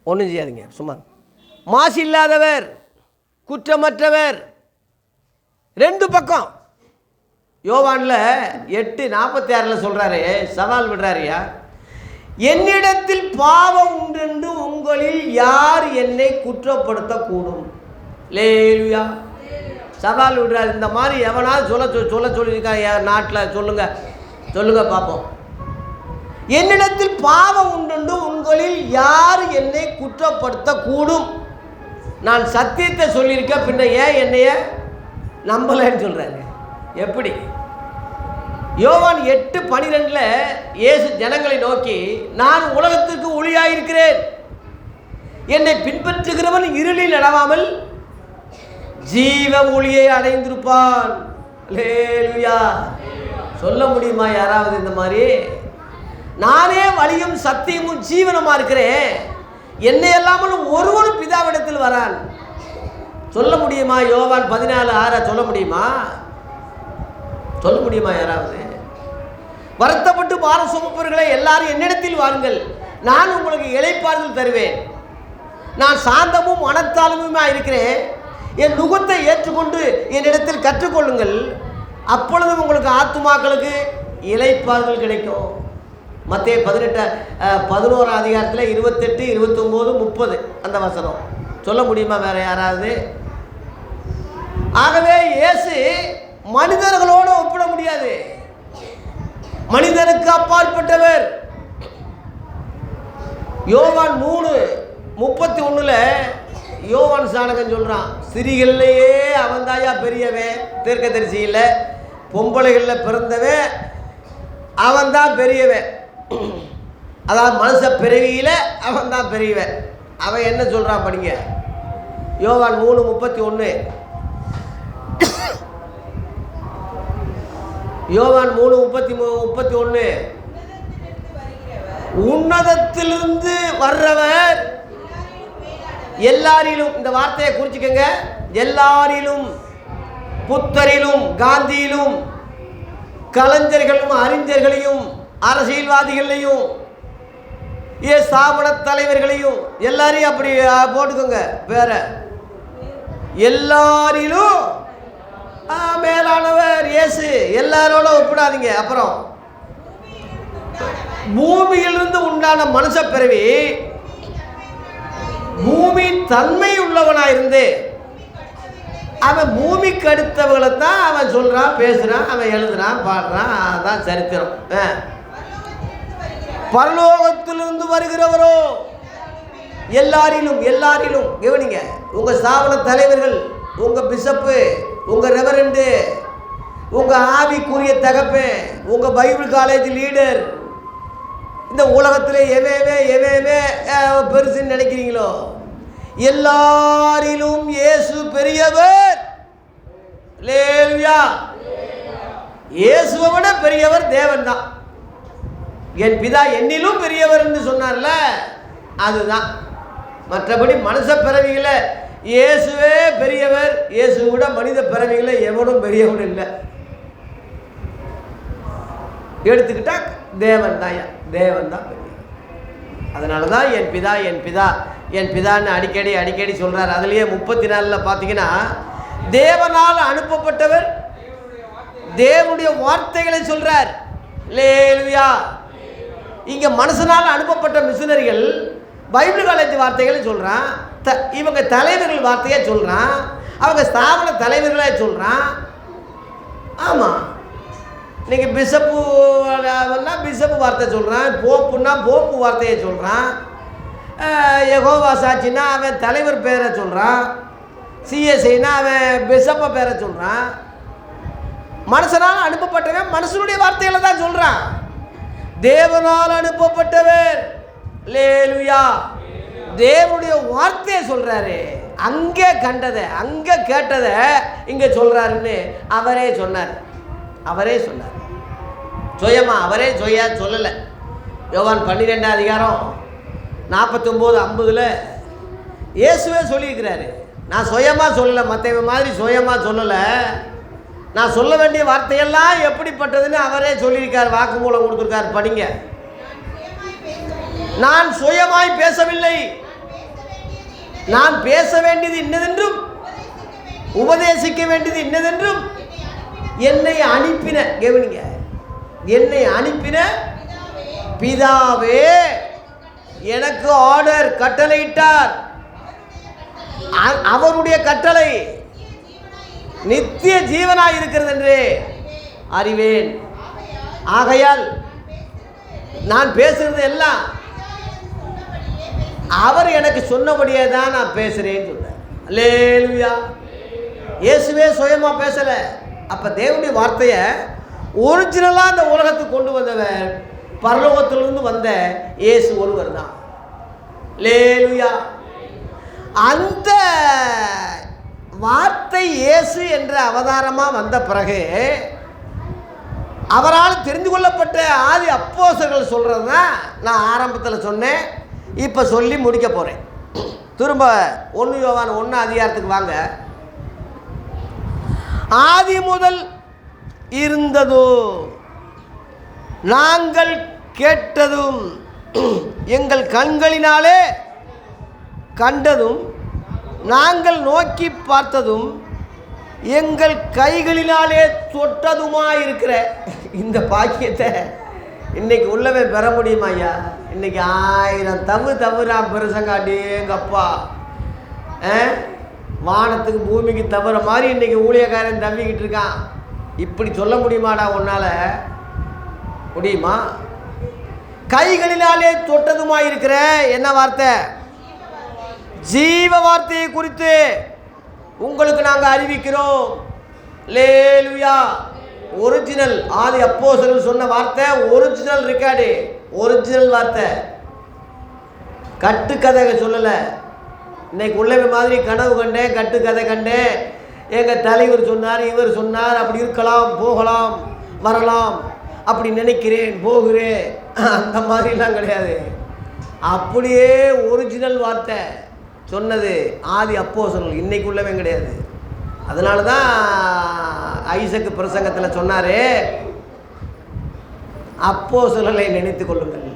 ஒன்றும் செய்யாதீங்க, சும்மா. மாசு இல்லாதவர், குற்றமற்றவர், 2 பக்கம். யோவானில் 8:46 சொல்கிறாரு, சவால் விடுறாருயா, என்னிடத்தில் பாவம் உண்டு உங்களில் யார் என்னை குற்றப்படுத்தக்கூடும்? லேலுயா. சவால் விடுறாரு. இந்த மாதிரி எவனாவது சொல்ல சொல்லியிருக்கா நாட்டில்? சொல்லுங்க பார்ப்போம். என்னிடத்தில் பாவம் உண்டு உங்களில் யார் என்னை குற்றப்படுத்தக்கூடும்? நான் சத்தியத்தை சொல்லியிருக்க, பின்ன ஏன் என்னைய நம்பலைன்னு சொல்கிறாங்க. எப்படி? யோவான் 8:12 இயேசு ஜனங்களை நோக்கி, நான் உலகத்திற்கு ஒளியாயிருக்கிறேன், என்னை பின்பற்றுகிறவன் இருளில் நடவாமல் ஜீவ ஒளியை அடைந்திருப்பான். அல்லேலூயா. சொல்ல முடியுமா யாராவது இந்த மாதிரி? நானே வழியும் சத்தியமும் ஜீவனமாக இருக்கிறேன், என்னை இல்லாமல் ஒருவனும் பிதாவிடத்தில் வரான். சொல்ல முடியுமா? யோவான் 14:6 சொல்ல முடியுமா? சொல்ல முடியுமா யாராவது? வருத்தப்பட்டு பாரம் சுமப்பவர்களே எல்லாரும் என்னிடத்தில் வாருங்கள், நான் உங்களுக்கு இளைப்பாறுதல் தருவேன். நான் சாந்தமும் மனத்தாழ்மையுமா இருக்கிறேன், என் நுகத்தை ஏற்றுக்கொண்டு என்னிடத்தில் கற்றுக்கொள்ளுங்கள், அப்பொழுது உங்களுக்கு ஆத்துமாக்களுக்கு இளைப்பாறுதல் கிடைக்கும். மத்தேயு 11 அதிகாரத்தில் 28, 29, 30 அந்த வசனம் சொல்ல முடியுமா வேற யாராவது? ஆகவே இயேசு மனிதர்களோடு ஒப்பிட முடியாது, மனிதனுக்கு அப்பாற்பட்டவர். யோவான் 3:31 யோவான் சாணகன் சொல்றான், சிறிகளிலேயே அவன் தாயா பெரியவன், தீர்க்கதரிசி இல்லை, பொம்பளைகளில் பிறந்தவன் அவன் தான் பெரியவன். அதாவது மனுஷ பிறவியில் அவன் தான் பெரியவன். அவன் என்ன சொல்றான் படிங்க, யோவான் 3:31. யோவான் 3:31 உன்னதத்திலிருந்து வர்றவர் எல்லாரிலும், இந்த வார்த்தையை குறிச்சுக்கங்க, எல்லாரிலும், புத்தரிலும், காந்தியிலும், கலைஞர்களும் அறிஞர்களையும் அரசியல்வாதிகளையும் ஸ்தாபன தலைவர்களையும் எல்லாரையும் அப்படி போட்டுக்கோங்க. வேற எல்லாரிலும் மேலானவர் இயேசு. எல்லாரோட ஒப்பிடாதீங்க. அப்புறம் பூமியிலிருந்து உண்டான மனுஷ பிறவி பூமி தன்மை உள்ளவனாயிருந்து அவன் பூமிக்கு அடுத்தவங்களை தான் அவன் சொல்றான், பேசுறான், அவன் எழுதுறான், பாடுறான். அதான் சரித்திரம். பரலோகத்திலிருந்து வருகிறவரோ எல்லாரிலும் கவனிங்க. உங்க ஸ்தாபன தலைவர்கள், உங்க பிஷப்பு, உங்க ரெவரண்டு, உங்க ஆவிக்குரிய தகப்பு, உங்க பைபிள் காலேஜ் லீடர், இந்த உலகத்தில் எவே பெருசுன்னு நினைக்கிறீங்களோ எல்லாரிலும் இயேசு பெரியவர். அல்லேலூயா. இயேசுவை விட பெரியவர் தேவன் தான். என் பிதா என்னிலும் பெரியவர் என்று சொன்னார்ல, அதுதான். மற்றபடி மனுஷ பிறவிகளை இயேசுவே பெரியவர். இயேசு விட மனித பிறவிகளை எவனும் பெரியவன் இல்லை. எடுத்துக்கிட்டா தேவன் தான் பெரியவர். அதனால தான் என் பிதான்னு அடிக்கடி சொல்றார். அதுலேயே 34 பார்த்தீங்கன்னா தேவனால் அனுப்பப்பட்டவர், தேவனுடைய வார்த்தைகளை சொல்றார். அல்லேலூயா. இங்கே மனுஷனால் அனுப்பப்பட்ட மிஷினரிகள் பைபிள் காலேஜ் வார்த்தைகளை சொல்கிறான், இவங்க தலைவர்கள் வார்த்தையை சொல்கிறான், அவங்க ஸ்தாபன தலைவர்களே சொல்கிறான். ஆமாம், இன்றைக்கி பிஷப்பு வார்த்தை சொல்கிறான், போப்பு வார்த்தையை சொல்கிறான், யெகோவா சாட்சின்னா அவன் தலைவர் பேரை சொல்கிறான், சிஎஸ்ஐனா அவன் பிஷப்பை பேரை சொல்கிறான். மனுஷனால் அனுப்பப்பட்டவன் மனுஷனுடைய வார்த்தைகளை தான் சொல்கிறான். தேவனால் அனுப்பப்பட்டவர். அல்லேலூயா. தேவனுடைய வார்த்தையை சொல்கிறாரு. அங்கே கண்டதை, அங்கே கேட்டதை இங்கே சொல்கிறாருன்னு அவரே சொன்னார். சுயமா அவரே சொல்லலை. யோவான் 12 அதிகாரம் 49-50 இயேசுவே சொல்லியிருக்கிறாரு. நான் சுயமாக சொல்லலை, மற்றவங்க மாதிரி சுயமாக சொல்லலை. நான் சொல்ல வேண்டிய வார்த்தையெல்லாம் எப்படிப்பட்டதுன்னு அவரே சொல்லியிருக்கார், வாக்குமூலம் கொடுத்துருக்கார். படிங்க. நான் சுயமாய் பேசவில்லை, நான் பேச வேண்டியது இன்னதென்றும் உபதேசிக்க வேண்டியது இன்னதென்றும் என்னை அனுப்பின, கவனிங்க, என்னை அனுப்பின பிதாவே எனக்கு ஆர்டர், கட்டளையிட்டார். அவருடைய கட்டளை நித்திய ஜீவனாய் இருக்கிறது என்று அறிவேன். ஆகையால் நான் பேசுறது எல்லாம் அவர் எனக்கு சொன்னபடியே தான் நான் பேசுகிறேன்னு சொல்கிறேன். அல்லேலூயா. இயேசுவே சுயமாக பேசலை. அப்போ தேவனுடைய வார்த்தையை ஒரிஜினலாக அந்த உலகத்துக்கு கொண்டு வந்தவர் பரலோகத்திலிருந்து வந்த இயேசு ஒருவர் தான். அல்லேலூயா. அந்த வார்த்தை இயேசு என்ற அவதாரமாக வந்த பிறகு அவரால் தெரிந்து கொள்ளப்பட்ட ஆதி அப்போஸ்தலர்கள் சொல்கிறது தான் நான் ஆரம்பத்தில் சொன்னேன். இப்போ சொல்லி முடிக்க போகிறேன். திரும்ப 1 யோவான் 1 அதிகாரத்துக்கு வாங்க. ஆதி முதல் இருந்ததோ நாங்கள் கேட்டதும் எங்கள் கண்களினாலே கண்டதும் நாங்கள் நோக்கி பார்த்ததும் எங்கள் கைகளினாலே தொட்டதுமாயிருக்கிற இந்த பாக்கியத்தை இன்னைக்கு உள்ளவன் பெற முடியுமா ஐயா? இன்னைக்கு 1000 தவிரான் பெருசங்காட்டி எங்கப்பா வானத்துக்கு பூமிக்கு தவிர மாதிரி இன்னைக்கு ஊழியக்காரன் தம்பிக்கிட்டு இருக்கான். இப்படி சொல்ல முடியுமாடா? உன்னால முடியுமா? கைகளினாலே தொட்டதுமாயிருக்கிற என்ன வார்த்தை? ஜீவ வார்த்தையை குறித்து உங்களுக்கு நாங்கள் அறிவிக்கிறோம். அல்லேலூயா. ஒரிஜினல் ஆதி அப்போஸ்தலர்கள் சொன்ன வார்த்தை, ஒரிஜினல் ரெக்கார்டு, ஒரிஜினல் வார்த்தை. கட்டுக்கதை சொல்லலை. இன்னைக்கு உள்ளவே மாதிரி கனவு கண்டேன், கட்டுக்கதை கண்டேன், எங்கள் தலைவர் சொன்னார், இவர் சொன்னார், அப்படி இருக்கலாம், போகலாம், வரலாம், அப்படி நினைக்கிறேன், போகிறேன், அந்த மாதிரிலாம் கிடையாது. அப்படியே ஒரிஜினல் வார்த்தை சொன்னது ஆதி அப்போஸ்தலர்கள், இன்னைக்கு உள்ளவன் கிடையாது. அதனால தான் ஐசக்கு பிரசங்கத்தில் சொன்னார், அப்போஸ்தலரை நினைத்து கொள்ளுங்கள்.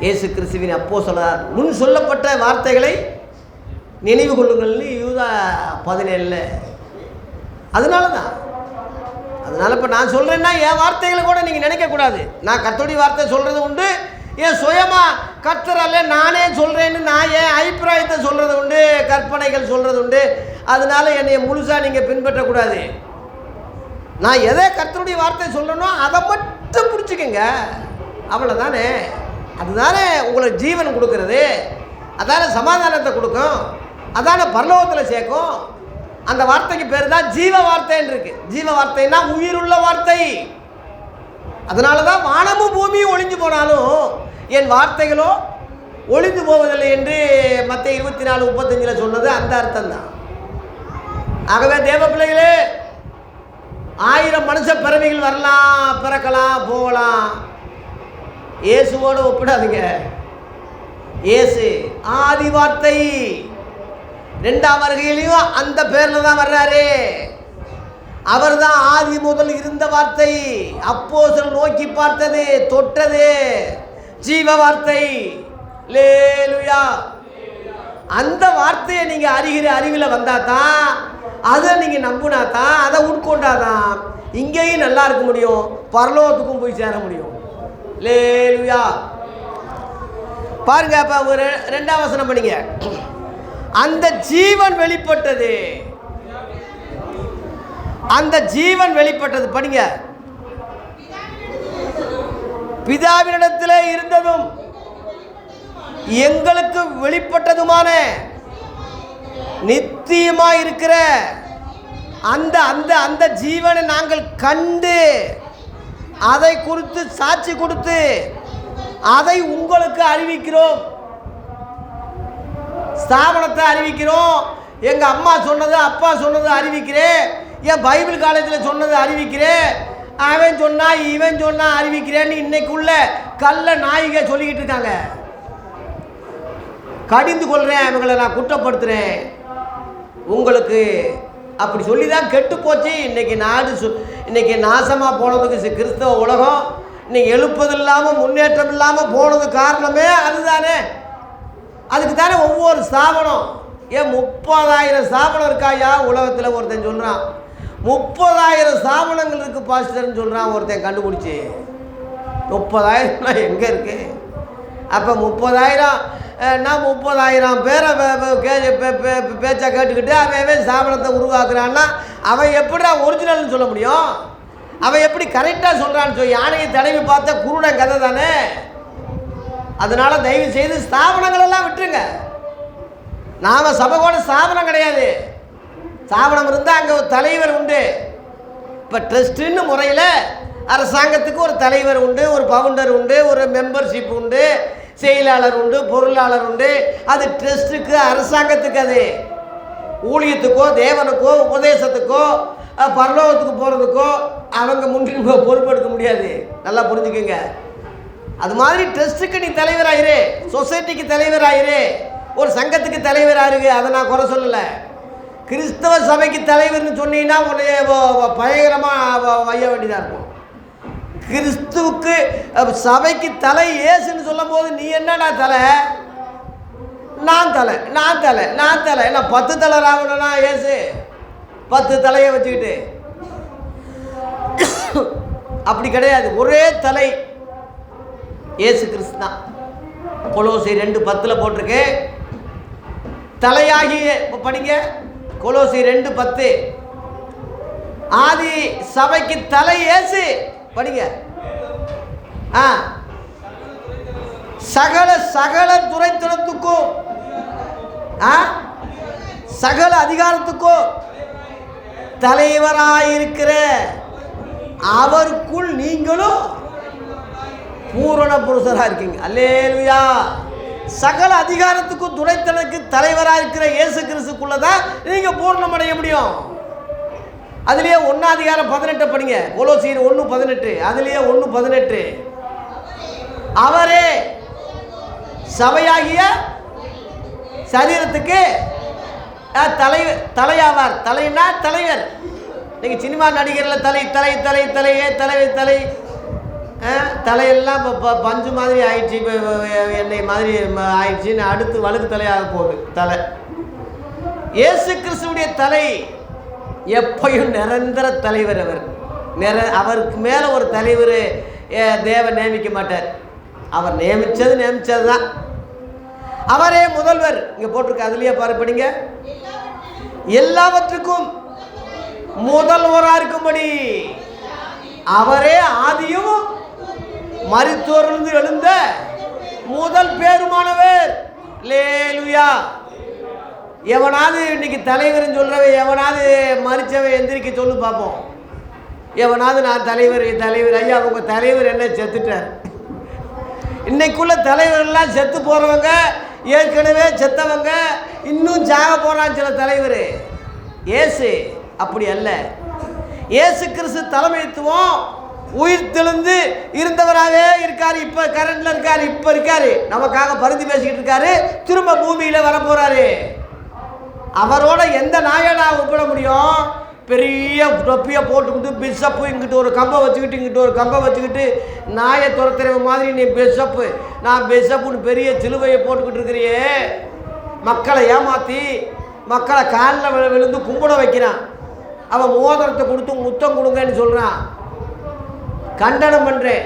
இயேசு கிறிஸ்துவின் அப்போஸ்தலர் முன் சொல்லப்பட்ட வார்த்தைகளை நினைவு கொள்ளுங்கள்னு யூதா 17. அதனால இப்போ நான் சொல்கிறேன்னா என் வார்த்தைகளை கூட நீங்கள் நினைக்கக்கூடாது. நான் கர்த்தருடைய வார்த்தை சொல்கிறது உண்டு, என் சுயமாக கர்த்தரால நானே சொல்கிறேன்னு நான் என் அபிப்பிராயத்தை சொல்கிறது உண்டு, கற்பனைகள் சொல்கிறது உண்டு. அதனால என்னை முழுசாக நீங்கள் பின்பற்றக்கூடாது. நான் எதை கர்த்தருடைய வார்த்தை சொல்லணும் அதை மட்டும் பிடிச்சிக்கங்க, அவ்வளோதானே. அதுதானே உங்களுக்கு ஜீவன் கொடுக்கறது, அதானே சமாதானத்தை கொடுக்கும், அதானே பரலோகத்தில் சேர்க்கும். அந்த வார்த்தைக்கு பேர் தான் ஜீவ வார்த்தைன்னு இருக்கு. ஜீவ வார்த்தைன்னா உயிருள்ள வார்த்தை. அதனால தான் வானமும் பூமியும் ஒளிஞ்சு போனாலும் என் வார்த்தைகளோ ஒளிந்து போவதில்லை என்று மத்தேயு 24:35 சொன்னது அந்த அர்த்தம் தான். ஆகவே தேவ பிள்ளைகளே, 1000 மனுஷ பிறவிகள் வரலாம், பிறக்கலாம், போகலாம். இயேசுவோடு ஒப்பிடாதீங்க. இயேசு ஆதி வார்த்தை. 2ஆம் வருகையிலையும் அந்த பேரில் தான் வர்றாரு. அவர் தான் ஆதி முதல் இருந்த வார்த்தை, அப்போஸ்தலர் நோக்கி பார்த்தது, தொட்டது, ஜீவ வார்த்தை. அல்லேலூயா. அந்த வார்த்தையை நீங்கள் அறிகிற அறிவில் வந்தால் தான், அதை நீங்கள் நம்பினா தான், அதை உட்கொண்டாதான் இங்கேயும் நல்லா இருக்க முடியும், பரலோகத்துக்கும் போய் சேர முடியும். அல்லேலூயா. பாருங்க, அப்போ ஒரு 2ஆம் வசனம் படிங்க. அந்த ஜீவன் வெளிப்பட்டது, அந்த ஜீவன் வெளிப்பட்டது படிங்க. பிதாவினிடத்தில் இருந்ததும் எங்களுக்கு வெளிப்பட்டதுமான நித்தியமாக இருக்கிற அந்த அந்த அந்த ஜீவனை நாங்கள் கண்டு அதை குறித்து சாட்சி கொடுத்து அதை உங்களுக்கு அறிவிக்கிறோம். ஸ்தாபனத்தை அறிவிக்கிறோம். எங்கள் அம்மா சொன்னது, அப்பா சொன்னது அறிவிக்கிறேன். என் பைபிள் காலேஜில் சொன்னது அறிவிக்கிறேன். அவன் சொன்னா, இவன் சொன்னா அறிவிக்கிறேன்னு இன்னைக்குள்ள கள்ள நாயிக சொல்லிக்கிட்டு இருக்காங்க. கடிந்து கொள்கிறேன், அவங்களை நான் குற்றப்படுத்துகிறேன். உங்களுக்கு அப்படி சொல்லி தான் கெட்டு போச்சு. இன்னைக்கு நாசமாக போனதுக்கு கிறிஸ்தவ உலகம் இன்னைக்கு எழுப்பது இல்லாமல் முன்னேற்றம் இல்லாமல் போனது காரணமே அதுதானே. அதுக்கு தானே ஒவ்வொரு ஸ்தாபனம், 30,000 ஸ்தாபனம் இருக்காயா உலகத்தில். ஒருத்தன் சொல்கிறான் 30,000 ஸ்தாபனங்கள் இருக்குது பாஸ்டர்னு சொல்கிறான் ஒருத்தன் கண்டுபிடிச்சி. 30,000 எங்கே இருக்குது? அப்போ 30,000 பேரை பேச்சை கேட்டுக்கிட்டு அவன் ஸ்தாபனத்தை உருவாக்குறான்னா அவன் எப்படிடா ஒரிஜினல்னு சொல்ல முடியும்? அவன் எப்படி கரெக்டாக சொல்கிறான்னு சொல்லி யானையை தடவி பார்த்தா குருடன் கதை தானே. அதனால தயவு செய்து ஸ்தாபனங்கள் எல்லாம் விட்டுருங்க. நாம சபை கூட ஸ்தாபனம் கிடையாது. ஸ்தாபனம் இருந்தால் அங்கே ஒரு தலைவர் உண்டு. இப்போ ட்ரஸ்ட்டுன்னு முறையில் அரசாங்கத்துக்கு ஒரு தலைவர் உண்டு, ஒரு பவுண்டர் உண்டு, ஒரு மெம்பர்ஷிப் உண்டு, செயலாளர் உண்டு, பொருளாளர் உண்டு. அது ட்ரஸ்ட்டுக்கு, அரசாங்கத்துக்கு, அது ஊழியத்துக்கோ தேவனுக்கோ உபதேசத்துக்கோ பரலோகத்துக்கு போகிறதுக்கோ அவங்க முன்னிலை பொறுப்பெடுக்க முடியாது. நல்லா புரிஞ்சுக்கோங்க. அது மாதிரி ட்ரஸ்ட்டுக்கு நீ தலைவராயிரு, சொசைட்டிக்கு தலைவராயிரு, ஒரு சங்கத்துக்கு தலைவராயிருக்கு. அதை நான் குறை சொல்லலை. கிறிஸ்தவ சபைக்கு தலைவர்னு சொன்னீங்கன்னா உன்னைய பயங்கரமாக வைய வேண்டியதாக இருக்கும். கிறிஸ்துவுக்கு சபைக்கு தலை ஏசுன்னு சொல்லும் போது நீ என்னடா தலை? நான் தலை, நான் தலை, நான் தலை. என்ன 10 தலை ராவணனா ஏசு? 10 தலையை வச்சுக்கிட்டு அப்படி கிடையாது. ஒரே தலை இயேசு கிறிஸ்து தான். கொலோசியர் 2:10 போட்டிருக்கு. தலையாகிய படிங்க, கொலோசியர் 2:10. ஆதி சபைக்கு தலை இயேசு படிங்க. சகல சகல துரைத்தனத்துக்கும் சகல அதிகாரத்துக்கும் தலைவராயிருக்கிற அவருக்குள் நீங்களும் பூரண புருஷராக இருக்கீங்க. அல்லேலூயா. சகல அதிகாரத்துக்கும் துரைத்தனுக்கு தலைவராக இருக்கிற இயேசு கிறிஸ்துக்குள்ளதான் நீங்க பூர்ணம் அடைய முடியும். அதுலேயே 1:18 படிங்க. கொலோசியர் 1:18. அதுலேயே 1:18. அவரே சபையாகிய சரீரத்துக்கு தலையாவார். தலைனா தலைவர். நீங்கள் சினிமா நடிகரில் தலை தலை தலை தலையே தலை தலையெல்லாம் இப்போ பஞ்சு மாதிரி ஆயிடுச்சு, இப்போ எண்ணெய் மாதிரி ஆயிடுச்சுன்னு அடுத்து வழுக்கு தலையாக போகுது தலை. இயேசு கிறிஸ்துவுடைய தலை எப்பயும் நிரந்தர தலைவர். அவருக்கு மேலே ஒரு தலைவர் தேவன் நியமிக்க மாட்டார். அவர் நியமித்தது தான். அவரே முதல்வர். இங்கே போட்டிருக்க அதுலேயே படிங்க. எல்லாவற்றுக்கும் முதல்வராக இருக்கும்படி அவரே ஆதியும் மரித்தோரிலிருந்து எழுந்த முதல் பேருமானவர். லேலுயா. எவனாவது இன்னைக்கு தலைவர்னு சொல்கிறவன் எவனாவது மறிச்சவன் எந்திரிக்க சொல்லு பார்ப்போம். எவனாவது நான் தலைவர் ஐயா உங்கள் தலைவர் என்ன செத்துட்டார். இன்னைக்குள்ள தலைவர்கள்லாம் செத்து போகிறவங்க, ஏற்கனவே செத்தவங்க, இன்னும் சாக போகிறான் சில தலைவர். இயேசு அப்படி அல்ல. இயேசு கிறிஸ்து தலைமைத்துவம் உயிர் தெழுந்து இருந்தவராகவே இருக்கார். இப்போ கரண்டில் இருக்கார், இப்போ இருக்கார், நமக்காக பரிந்து பேசிக்கிட்டு இருக்காரு. திரும்ப பூமியில் வரப்போகிறாரு. அவரோட எந்த நாயை நான் ஒப்பிட முடியும்? பெரிய தொப்பியை போட்டுக்கிட்டு பிஷப்பு இங்கிட்டு ஒரு கம்பை வச்சுக்கிட்டு இங்கிட்டு ஒரு கம்பை வச்சுக்கிட்டு நாயை துரத்துற மாதிரி நீ பிஷப்பு நான் பிஷப்புன்னு பெரிய சிலுவையை போட்டுக்கிட்டு இருக்கிறியே. மக்களை ஏமாற்றி மக்களை காலில் விழுந்து கும்பிட வைக்கிறான். அவன் மோதிரத்தை கொடுத்து முத்தம் கொடுங்கன்னு சொல்கிறான். கண்டனம் பண்ணுறேன்,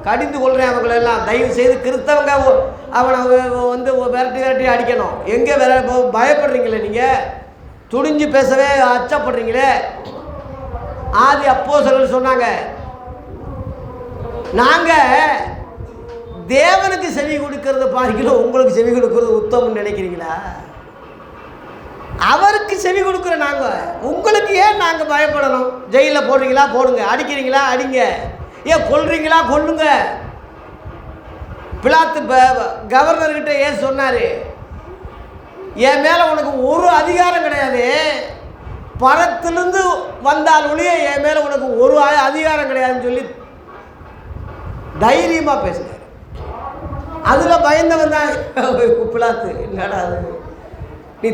கடிந்து கொள்கிறேன் அவங்களெல்லாம். தயவு செய்து கிறிஸ்தவங்க அவனை வந்து விரட்டி அடிக்கணும். எங்கே பயப்படுறீங்களே நீங்கள்? துணிஞ்சு பேசவே அச்சப்படுறீங்களே. ஆதி அப்போஸ்தலர்கள் சொன்னாங்க, நாங்கள் தேவனுக்கு செவி கொடுக்கறத பார்க்கிறோம், உங்களுக்கு செவி கொடுக்கறது உத்தமம்னு நினைக்கிறீங்களா? அவருக்கு செவி கொடுக்குற நாங்கள், உங்களுக்கு ஏன் நாங்கள் பயப்படணும்? ஜெயிலில் போடுறீங்களா போடுங்க, அடிக்கிறீங்களா அடிங்க, ஏன் கொல்றீங்களா கொல்லுங்க. பிலாத்து கவர்னர்கிட்ட ஏன் சொன்னார், என் மேலே உனக்கு ஒரு அதிகாரம் கிடையாது, பரத்திலிருந்து வந்தால் ஒழிய என் மேலே உனக்கு ஒரு அதிகாரம் கிடையாதுன்னு சொல்லி தைரியமாக பேசுகிறார். அதில் பயந்தவன் தான் பிலாத்து. என்னடா அது, நீ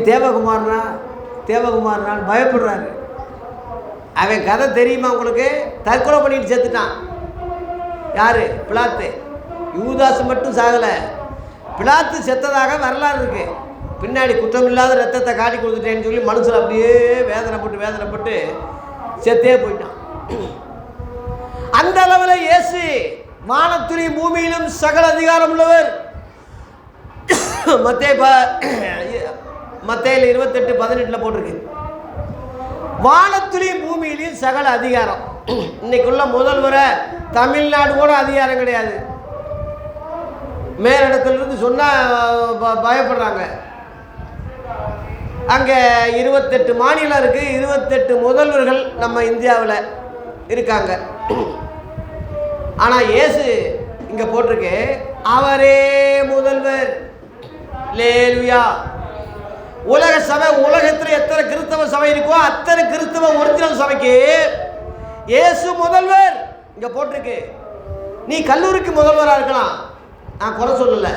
தேவகுமாரனான்னு பயப்படுறாரு. அவன் கதை தெரியுமா உங்களுக்கு? தற்கொலை பண்ணிட்டு செத்துட்டான். யார்? பிலாத்து. யூதாசு மட்டும் சாகலை, பிலாத்து செத்ததாக வரலாறு இருக்கு. பின்னாடி குற்றமில்லாத ரத்தத்தை காட்டி கொடுத்துட்டேன்னு சொல்லி மனுஷன் அப்படியே வேதனைப்பட்டு செத்தே போயிட்டான். அந்த அளவில் இயேசு வானத்திலும் பூமியிலும் சகல அதிகாரம் உள்ளவர். மத்தேயு 28:18 போட்டிருக்கு. வானத்திலையும் பூமியிலையும் சகல அதிகாரம். இன்னைக்குள்ள முதல்வரை தமிழ்நாடு கூட அதிகாரம் கிடையாது. மேலிடத்திலிருந்து சொன்னால் பயப்படுறாங்க. அங்கே 28 மாநிலம் இருக்குது, 28 முதல்வர்கள் நம்ம இந்தியாவில் இருக்காங்க. ஆனால் இயேசு இங்கே போட்டிருக்கு, அவரே முதல்வர். லேலுயா. உலக சபை, உலகத்தில் எத்தனை கிறிஸ்தவ சபை இருக்கோ அத்தனை கிறிஸ்தவ ஒரிஜினல் சபைக்கு இயேசு முதல்வர். இங்கே போட்டிருக்கு. நீ கல்லூரிக்கு முதல்வராக இருக்கலாம், நான் குறை சொல்லலை.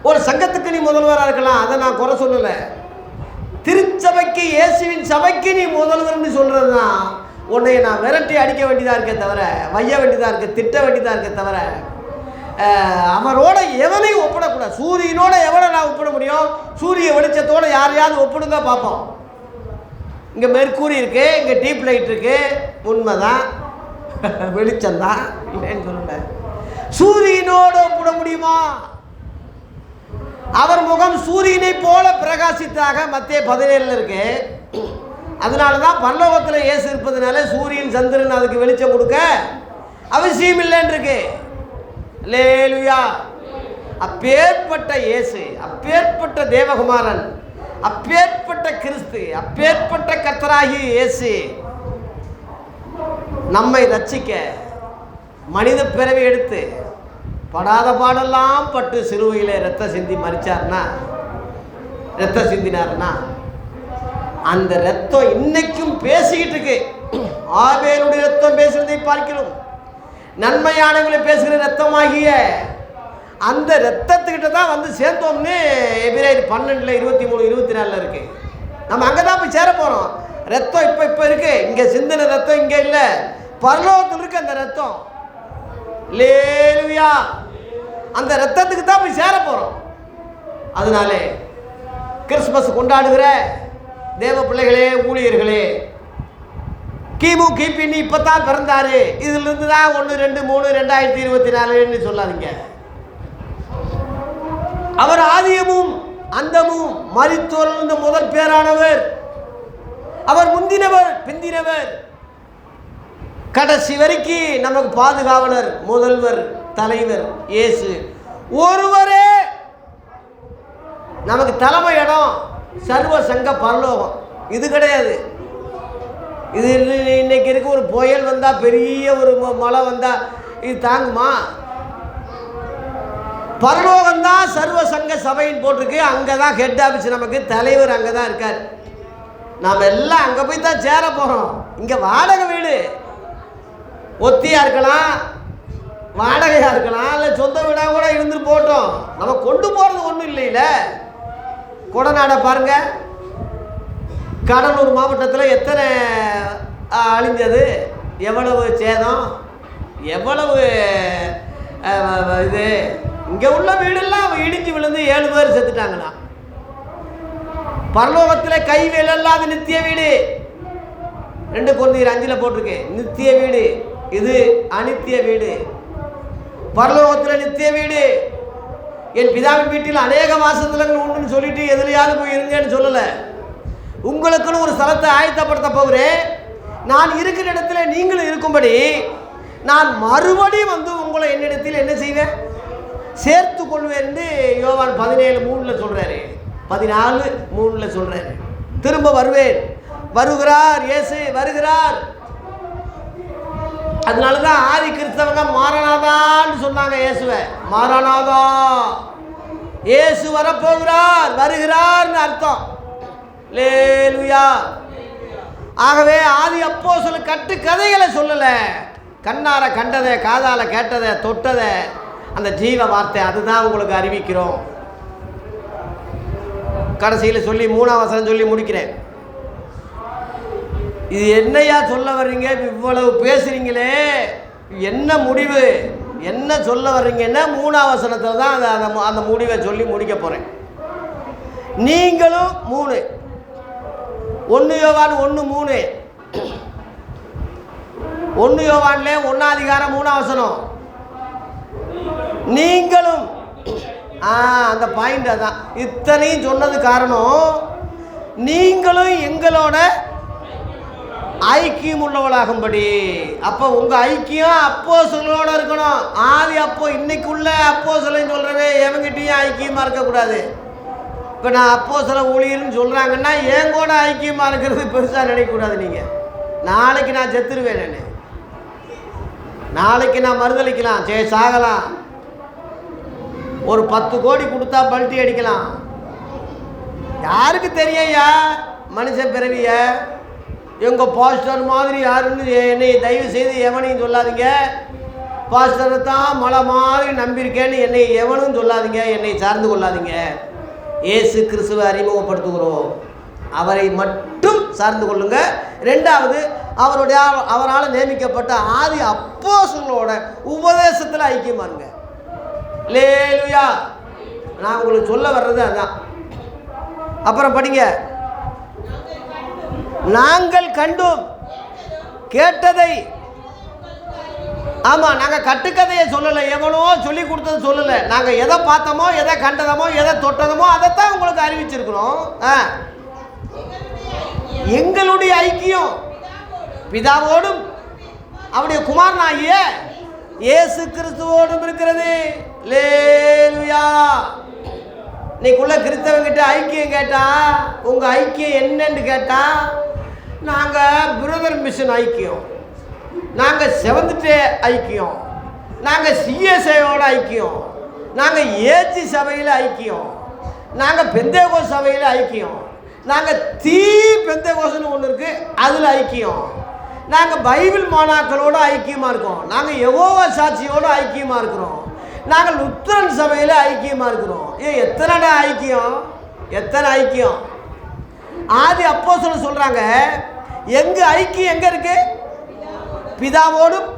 ஒரு சங்கத்துக்கு நீ முதல்வராக இருக்கலாம், அதை நான் குறை சொல்லலை. திருச்சபைக்கு, இயேசுவின் சபைக்கு நீ முதல்வர்னு சொல்கிறது தான் உன்னை நான் விரட்டி அடிக்க வேண்டியதாக இருக்கே தவிர, வைய வேண்டியதாக இருக்க, திட்ட வேண்டியதாக இருக்க தவிர, அவரோட எவனையும் ஒப்பிடக்கூடாது. சூரியனோட எவனை நான் ஒப்பிட முடியும்? சூரிய வெளிச்சத்தோடு யாரையாவது ஒப்பிடுங்க பார்ப்போம். இங்கே மெர்க்கூரி இருக்குது, இங்கே டீப் லைட் இருக்குது, உண்மைதான், வெளிச்சம்தான், இல்லைன்னு சொல்லல. சூரியனோடு ஒப்பிட முடியுமா? அவர் முகம் சூரியனை போல பிரகாசித்தாக மத்தேயு 17 இருக்கு. அதனால தான் பரலோகத்தில் இயேசு இருப்பதுனால சூரியன் சந்திரன் அதுக்கு வெளிச்சம் கொடுக்க அவசியம் இல்லைன்னு இருக்கு. லேலுயா. அப்பேற்பட்ட இயேசு, அப்பேற்பட்ட தேவகுமாரன், அப்பேற்பட்ட கிறிஸ்து, அப்பேற்பட்ட கர்த்தராகிய இயேசு நம்மை ரட்சிக்க மனித பிறவி எடுத்து படாத பாடெல்லாம் பட்டு சிலுவையில் ரத்தம் சிந்தி மறிச்சார்னா, ரத்தம் சிந்தினார்னா, அந்த ரத்தம் இன்னைக்கும் பேசிக்கிட்டு இருக்கு. ஆபேலுடைய ரத்தம் பேசுறதை பார்க்கிறோம். நன்மையானவங்களை பேசுகிற ரத்தமாகிய அந்த ரத்தத்துக்கிட்ட தான் வந்து சேர்ந்தோம்னு எபிரேயர் 12:23-24 இருக்கு. நம்ம அங்கே தான் போய் சேர போகிறோம். ரத்தம் இப்போ இருக்கு, இங்கே சிந்தின ரத்தம் இங்கே இல்லை, பரலோகத்தில் இருக்கு அந்த ரத்தம். அல்லேலூயா. அந்த ரத்தத்துக்கு தான் போய் சேர போகிறோம். அதனாலே கிறிஸ்மஸ் கொண்டாடுகிற தேவ பிள்ளைகளே, ஊழியர்களே, கிபின்னு இப்போ தான் பிறந்தாரு, இதிலிருந்து தான் 1, 2, 3, 2024 சொல்லாதீங்க. அவர் ஆதியமும் அந்தமும் மரித்தோரிலிருந்து முதல் பேரானவர். அவர் முந்தினவர் பிந்தினவர், கடைசி வரைக்கும் நமக்கு பாதுகாவலர், முதல்வர், தலைவர் இயேசு ஒருவரே நமக்கு தலைமை இடம். சர்வ சங்க பரலோகம் இது கிடையாது. இது இன்னைக்கு இருக்க ஒரு புயல் வந்தால், பெரிய ஒரு மழை வந்தால் இது தாங்குமா? பரலோகம்தான் சர்வ சங்க சபைன்னு போட்டிருக்கு. அங்கே தான் ஹெட் ஆஃபீஸ், நமக்கு தலைவர் அங்கே தான் இருக்கார். நாம் எல்லாம் அங்கே போய் தான் சேர போகிறோம். இங்கே வாடகை வீடு, ஒத்தியாக இருக்கலாம், வாடகையாக இருக்கலாம், இல்லை சொந்த வீடாக கூட இருந்துட்டு போட்டோம். நம்ம கொண்டு போகிறது ஒன்றும் இல்லைல்ல. கொடநாடை பாருங்கள், கடலூர் மாவட்டத்தில் எத்தனை அழிஞ்சது, எவ்வளவு சேதம், எவ்வளவு இது. இங்கே உள்ள வீடெல்லாம் இடிஞ்சு விழுந்து 7 பேர் செத்துட்டாங்களா. பரலோகத்தில் கைவேல் இல்லாத நித்திய வீடு, 2 Corinthians 5 போட்டிருக்கு. நித்திய வீடு, இது அநித்திய வீடு. பரலோகத்தில் நித்திய வீடு. என் பிதாவின் வீட்டில் அநேக வாசஸ்தலங்கள் உண்டுன்னு சொல்லிட்டு எதுலையாவது போய் இருங்கன்னு சொல்லலை. உங்களுக்குன்னு ஒரு ஸ்தலத்தை ஆயத்தப்படுத்த போகிறேன். நான் இருக்கிற இடத்துல நீங்களும் இருக்கும்படி நான் மறுபடியும் வந்து உங்களை என்னிடத்தில் என்ன செய்வேன், சேர்த்து கொள்வேன் என்று யோவான் 17:3 சொல்கிறாரு, 14:3 சொல்கிறாரு. திரும்ப வருவேன், வருகிறார், இயேசு வருகிறார். அதனால தான் ஆதி கிறிஸ்தவங்க மாரநாதான்னு சொன்னாங்க. இயேசுவை மாரநாதா, இயேசு வரப்போகிறார், வருகிறார்னு அர்த்தம். அல்லேலூயா. ஆகவே ஆதி அப்போஸ்தலர் கட்டு கதைகளை சொல்லலை, கண்ணார கண்டதை, காதால கேட்டதை, தொட்டதை, அந்த ஜீவ வார்த்தை, அதுதான் உங்களுக்கு அறிவிக்கிறோம். கடைசியில் சொல்லி 3ஆம் வசனம் சொல்லி முடிக்கிறேன். இது என்னையா சொல்ல வர்றீங்க, இவ்வளவு பேசுறீங்களே, என்ன முடிவு, என்ன சொல்ல வர்றீங்கன்னா 3ஆம் வசனத்தில் தான் அந்த முடிவை சொல்லி முடிக்க போகிறேன். நீங்களும் 3 1 யோவான் 1:3 1 யோவான்ல 1ஆம் அதிகாரம் 3ஆம் வசனம். நீங்களும் அந்த பாயிண்ட் அதான். இத்தனையும் சொன்னது காரணம், நீங்களும் எங்களோட ஐக்கியம் உள்ளவளாகும்படி. அப்போ உங்கள் ஐக்கியம் அப்போஸ்தலரோட இருக்கணும். ஆதி இன்னைக்குள்ள அப்போஸ்தலன்னு சொல்கிறவே எவங்கிட்டையும் ஐக்கியமாக இருக்கக்கூடாது. இப்போ நான் அப்போஸ்தலர் ஊழியர்னு சொல்கிறாங்கன்னா என் கூட ஐக்கியமாக இருக்கிறது பெருசாக நினைக்கக்கூடாது. நீங்கள் நாளைக்கு நான் செத்துருவேன், நாளைக்கு நான் மறுதளிக்கலாம், சாகலாம், ஒரு 10 கோடி கொடுத்தா பல்ட்டி அடிக்கலாம். யாருக்கு தெரியா மனுஷ பிறவிய? எங்கள் பாஸ்டர் மாதிரி யாருன்னு என்னை தயவு செய்து எவனையும் சொல்லாதீங்க. பாஸ்டரை தான் மலை மாதிரி நம்பியிருக்கேன்னு என்னை எவனும் சொல்லாதீங்க, என்னை சார்ந்து கொள்ளாதீங்க. இயேசு கிறிஸ்துவை அறிமுகப்படுத்துகிறோம், அவரை மட்டும் சார்ந்து கொள்ளுங்க. 2வது, அவரால் நியமிக்கப்பட்ட ஆதி அப்போஸ்தலரோட உபதேசத்தில் ஐக்கியமாக இருங்க. அல்லேலூயா. நான் உங்களுக்கு சொல்ல வர்றது அதான். அப்புறம் படிங்க. நாங்கள் கண்டும் கேட்டதை, ஆமாம், நாங்கள் கட்டுக்கதையை சொல்லலை, எவனோ சொல்லி கொடுத்தது சொல்லலை. நாங்கள் எதை பார்த்தோமோ, எதை கண்டதமோ, எதை தொட்டதமோ அதைத்தான் உங்களுக்கு அறிவிச்சிருக்கிறோம். எங்களுடைய ஐக்கியம் பிதாவோடும் அவருடைய குமாரனாகிய இயேசு கிறிஸ்துவோடும் இருக்கிறது. அல்லேலூயா. இன்னைக்குள்ள கிறிஸ்தவங்கிட்ட ஐக்கியம் கேட்டா, உங்கள் ஐக்கியம் என்னன்னு கேட்டால், நாங்கள் பிரதர் மிஷன் ஐக்கியம், நாங்கள் செவன்த்-டே ஐக்கியம், நாங்கள் சிஎஸ்ஐயோட ஐக்கியம், நாங்கள் ஏச்சி சபையில் ஐக்கியம், நாங்கள் பெந்தேகோஸ் சபையில் ஐக்கியம், நாங்கள் பெந்தேகோஸ்னு ஒன்று இருக்குது அதில் ஐக்கியம், நாங்கள் பைபிள் மாணாக்களோடு ஐக்கியமாக இருக்கோம், நாங்கள் யெகோவா சாட்சியோடு ஐக்கியமாக இருக்கிறோம், நாங்கள் லுத்தரன் சபையில் ஐக்கியமாக இருக்கிறோம். எத்தனை ஐக்கியம், எத்தனை ஐக்கியம். ஆதி அப்போஸ்தலர் சொல்கிறாங்க, எங்க ஐக்கியம் எங்க இருக்கு? பிதாவோடும்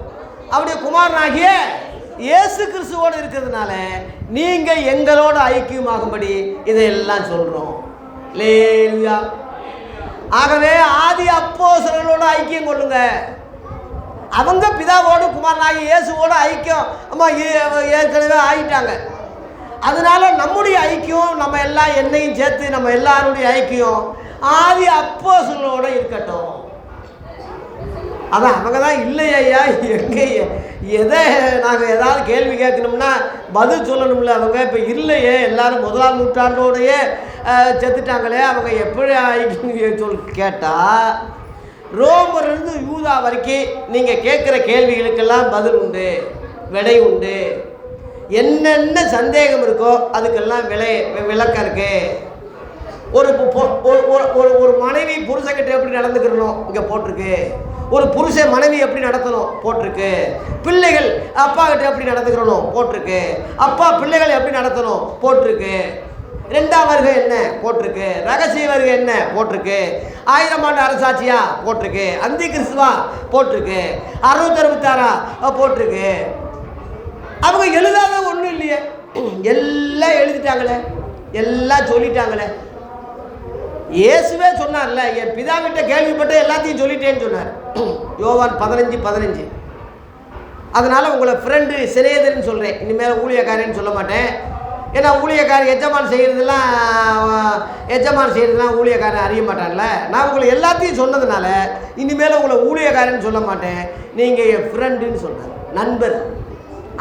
அவருடைய குமாரனாகிய இயேசு கிறிஸ்துவோடு இருக்கிறதுனால நீங்க எங்களோட ஐக்கியமாகும்படி இதையெல்லாம் சொல்றோம். அல்லேலூயா. ஆகவே ஆதி அப்போஸ்தலர்களோட ஐக்கியம் கொள்ளுங்க. அவங்க பிதாவோடு குமாரனாகிய இயேசுவோட ஐக்கியம் ஏற்கனவே ஆகிட்டாங்க. அதனால நம்முடைய ஐக்கியம், நம்ம எல்லாம் என்னையும் சேர்த்து நம்ம எல்லாருடைய ஐக்கியம் ஆதி அப்போஸ்தலர்களோட இருக்கட்டும். அதான் அவங்க தான் இல்லையா எங்கே எதை நாங்கள் ஏதாவது கேள்வி கேட்கணும்னா பதில் சொல்லணும்ல. அவங்க இப்போ இல்லையே, எல்லாரும் 1ஆம் நூற்றாண்டோடையே செத்துட்டாங்களே, அவங்க எப்படி சொல்லி கேட்டால் ரோமர்லேருந்து யூதா வரைக்கும் நீங்கள் கேட்குற கேள்விகளுக்கெல்லாம் பதில் உண்டு, விடை உண்டு. என்னென்ன சந்தேகம் இருக்கோ அதுக்கெல்லாம் விளக்கம் இருக்கு. ஒரு மனைவி புருஷன்கிட்ட எப்படி நடந்துக்கிறணும் இங்கே போட்டிருக்கு. ஒரு புருஷன் மனைவி எப்படி நடத்தணும் போட்டிருக்கு. பிள்ளைகள் அப்பா கிட்ட எப்படி நடந்துக்கிறணும் போட்டிருக்கு. அப்பா பிள்ளைகள் எப்படி நடத்தணும் போட்டிருக்கு. 2ஆம் வருகை என்ன போட்டிருக்கு. ரகசிய வருகை என்ன போட்டிருக்கு. 1000 ஆண்டு அரசாட்சியா போட்டிருக்கு. அந்தி கிறிஸ்துவா போட்டிருக்கு. 666 போட்டிருக்கு. அவங்க எழுதாத ஒன்றும் இல்லையே, எல்லாம் எழுதிட்டாங்களே, எல்லாம் சொல்லிட்டாங்களே. இயேசுவே சொன்னார்ல, என் பிதாவிட்ட கேள்விப்பட்ட எல்லாத்தையும் சொல்லிட்டேன்னு சொன்னார். யோவான் 15:15. அதனால் உங்களை ஃப்ரெண்டு சிநேகிதர்னு சொல்கிறேன், இனிமேல் ஊழியக்காரன்னு சொல்ல மாட்டேன். ஏன்னா ஊழியக்காரன் எஜமான் செய்கிறதுலாம் ஊழியக்காரன் அறிய மாட்டான்ல. நான் உங்களை எல்லாத்தையும் சொன்னதுனால இனிமேல் உங்களை ஊழியக்காரன்னு சொல்ல மாட்டேன், நீங்கள் என் ஃப்ரெண்டுன்னு சொன்னார், நண்பர்.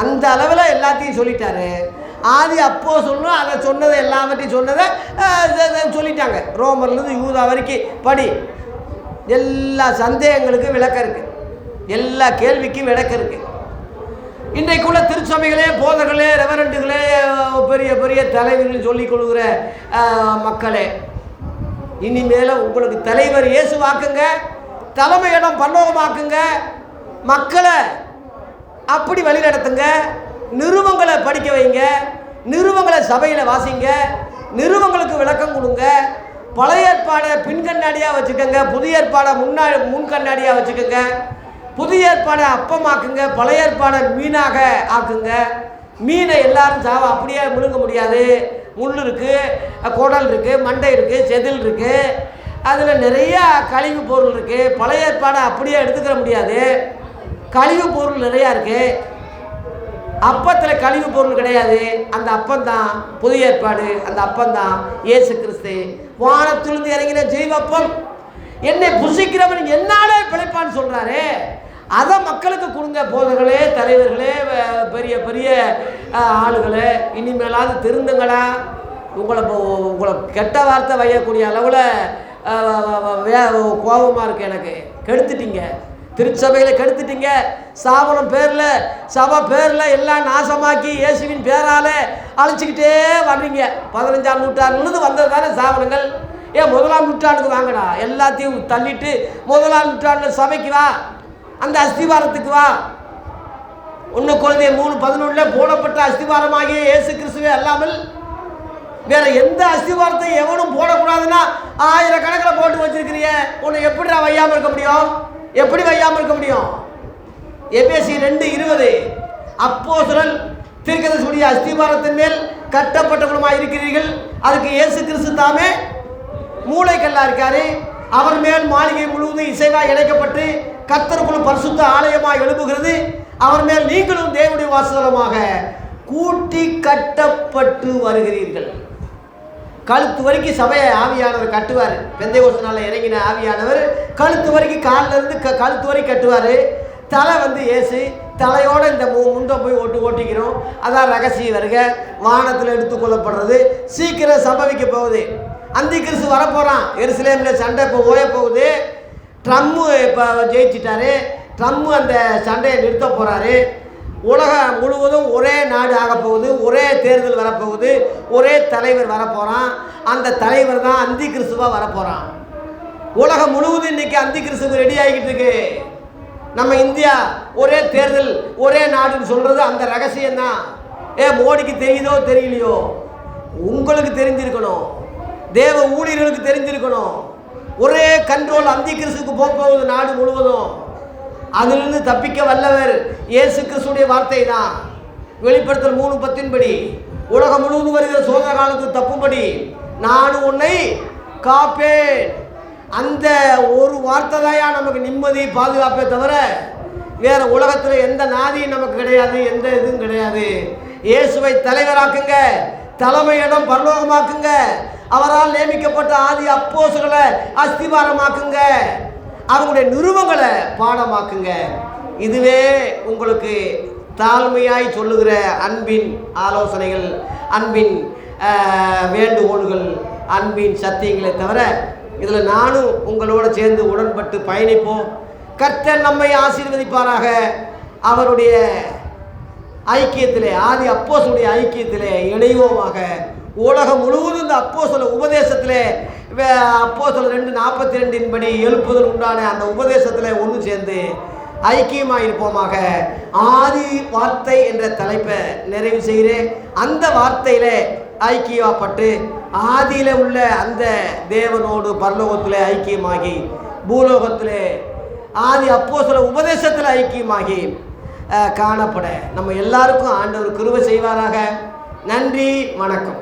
அந்த அளவில் எல்லாத்தையும் சொல்லிட்டாரு. ஆதி அப்போஸ்தலரும் அதை சொன்னதை எல்லாவற்றையும் சொன்னதை சொல்லிட்டாங்க. ரோமர்லேருந்து யூதா வரைக்கும் படி. எல்லா சந்தேகங்களுக்கும் விளக்கம் இருக்குது, எல்லா கேள்விக்கும் விளக்கம் இருக்குது. இன்றைக்குள்ள திருச்சபைகளே, போதர்களே, ரெவரண்டுகளே, பெரிய பெரிய தலைவர்கள் சொல்லிக் கொள்கிற மக்களே, இனிமேல உங்களுக்கு தலைவர் இயேசுவாக்குங்க, தலைமையிடம் பரலோகமாக்குங்க, மக்களை அப்படி வழி நடத்துங்க, நிருபங்களை படிக்க வைங்க, நிருபங்களை சபையில் வாசிங்க, நிருபங்களுக்கு விளக்கம் கொடுங்க. பழைய ஏற்பாடை பின்கண்ணாடியாக வச்சுக்கோங்க, புதிய ஏற்பாடை முன்கண்ணாடியாக வச்சுக்கோங்க. புதிய ஏற்பாடை அப்பமாக்குங்க, பழைய ஏற்பாடை மீனாக ஆக்குங்க. மீனை எல்லாரும் அப்படியே முழுங்க முடியாது. முள் இருக்குது, குடல் இருக்குது, மண்டை இருக்குது, செதில் இருக்குது, அதில் நிறையா கழிவு பொருள் இருக்குது. பழைய ஏற்பாடை அப்படியே எடுத்துக்கிற முடியாது, கழிவு பொருள் நிறையா இருக்குது. அப்பத்தில் கழிவு பொருள் கிடையாது, அந்த அப்பந்தான் புதிய ஏற்பாடு. அந்த அப்பந்தான் இயேசு கிறிஸ்து, வானத்திலிருந்து இறங்கின ஜீவப்பம். என்னை புசிக்கிறவன் என்னாலே பிழைப்பான்னு சொல்கிறாரு. அதை மக்களுக்கு கொடுங்க. போதர்களே, தலைவர்களே, பெரிய பெரிய ஆளுகளே, இனிமேலாவது திருந்துங்களா. உங்களை கெட்ட வார்த்தை வையக்கூடிய அளவில் கோபமாக இருக்குது எனக்கு. கெடுத்துட்டீங்க, திருச்சபையில் கெடுத்துட்டீங்க. சாபனம் பேரில், சபை பேரில் எல்லாம் நாசமாக்கி இயேசுவின் பேரால் அழைச்சிக்கிட்டே வர்றீங்க. 15ஆம் நூற்றாண்டுலேருந்து வந்தது தானே சாபனங்கள். 1ஆம் நூற்றாண்டுக்கு வாங்கடா, எல்லாத்தையும் தள்ளிட்டு 1ஆம் நூற்றாண்டில் சபைக்கு வா, அந்த அஸ்திவாரத்துக்கு வா. 1 கொரிந்தியர் 3:11 போடப்பட்ட அஸ்திவாரமாகிய இயேசு கிறிஸ்துவே அல்லாமல் வேற எந்த அஸ்திவாரத்தை எவனும் போடக்கூடாதுன்னா 1000 கணக்கில் போட்டு வச்சிருக்கிறீங்க. உன்னை எப்படி வையாமல் இருக்க முடியும்? எப்படி வையாமல் இருக்க முடியும்? எபேசி 2:20 அப்போஸ்தலர் தீர்க்கதரிசியுடைய அஸ்திவாரத்தின் மேல் கட்டப்பட்டவர்களுமாய் இருக்கிறீர்கள், அதுக்கு இயேசு கிறிஸ்து தாமே மூளைக்கல்லா இருக்காரு. அவர் மேல் மாளிகை முழுவதும் இசைவாய் இணைக்கப்பட்டு கர்த்தருக்குள் பரிசுத்த ஆலயமாக எழுப்புகிறது. அவர் மேல் நீங்களும் தேவனுடைய வாசஸ்தலமாக கூட்டி கட்டப்பட்டு வருகிறீர்கள். கழுத்து வரைக்கும் சபையை ஆவியானவர் கட்டுவார். பெந்தைகோஸ்து நாளில் இறங்கின ஆவியானவர் கழுத்து வரைக்கும், காலில் இருந்து கழுத்து வரைக்கும் கட்டுவார். தலை இயேசு, தலையோடு இந்த முண்டை போய் ஓட்டிக்கிறோம். அதான் ரகசிய வருக, வானத்தில் எடுத்துக்கொள்ளப்படுறது. சீக்கிரம் சம்பவிக்க போகுது. அந்தி கிறிஸ்து வரப்போகிறான். எருசலேமில் சண்டை இப்போ ஓய போகுது. ட்ரம்ப்பு இப்போ ஜெயிச்சிட்டாரு. ட்ரம்ப்பு அந்த சண்டையை நிறுத்த போகிறாரு. உலகம் முழுவதும் ஒரே நாடு ஆக போகுது, ஒரே தேர்தல் வரப்போகுது, ஒரே தலைவர் வரப்போகிறான். அந்த தலைவர் தான் அந்தி கிறிஸ்துவாக வரப்போகிறான். உலகம் முழுவதும் இன்றைக்கி அந்தி கிறிஸ்துக்கு ரெடி ஆகிக்கிட்டு இருக்கு. நம்ம இந்தியா ஒரே தேர்தல் ஒரே நாடுன்னு சொல்கிறது அந்த ரகசியம்தான். மோடிக்கு தெரியுதோ தெரியலையோ, உங்களுக்கு தெரிஞ்சிருக்கணும், தேவ ஊழியர்களுக்கு தெரிஞ்சிருக்கணும். ஒரே கண்ட்ரோல் அந்தி கிறிஸ்துக்கு போகுது நாடு முழுவதும். அதிலிருந்து தப்பிக்க வல்லவர் இயேசு கிறிஸ்துடைய வார்த்தை தான். வெளிப்படுத்தல் 3:10 படி உலகம் முழுவதும் வருகிற சோதனை காலத்துக்கு தப்பும்படி நானும் உன்னை காப்பேன். அந்த ஒரு வார்த்தை தான் நமக்கு நிம்மதி பாதுகாப்பே தவிர வேற உலகத்தில் எந்த நாதியும் நமக்கு கிடையாது, எந்த இதுவும் கிடையாது. இயேசுவை தலைவராக்குங்க, தலைமையிடம் பரலோகமாக்குங்க, அவரால் நியமிக்கப்பட்ட ஆதி அப்போஸ்தலர்களை அஸ்திபாரமாக்குங்க, அவங்களுடைய நிருபங்களை பாடமாக்குங்க. இதுவே உங்களுக்கு தாழ்மையாய் சொல்லுகிற அன்பின் ஆலோசனைகள், அன்பின் வேண்டுகோள்கள், அன்பின் சத்தியங்களை தவிர இதில் நானும் உங்களோட சேர்ந்து உடன்பட்டு பயணிப்போம். கர்த்தர் நம்மை ஆசீர்வதிப்பாராக. அவருடைய ஐக்கியத்திலே, ஆதி அப்போஸ்தலருடைய ஐக்கியத்திலே இணைவோமாக. உலகம் முழுவதும் இந்த அப்போஸ்தல உபதேசத்திலே, அப்போஸ்தலர் 2:42 படி எழுப்புதல் உண்டான அந்த உபதேசத்தில் ஒன்று சேர்ந்து ஐக்கியமாக இருப்போமாக. ஆதி வார்த்தை என்ற தலைப்பை நிறைவு செய்கிறேன். அந்த வார்த்தையில் ஐக்கியப்பட்டு ஆதியில் உள்ள அந்த தேவனோடு பரலோகத்தில் ஐக்கியமாகி, பூலோகத்தில் ஆதி அப்போஸ்தலர் உபதேசத்தில் ஐக்கியமாகி காணப்பட நம்ம எல்லாருக்கும் ஆண்டவர் கிருபை செய்வாராக. நன்றி, வணக்கம்.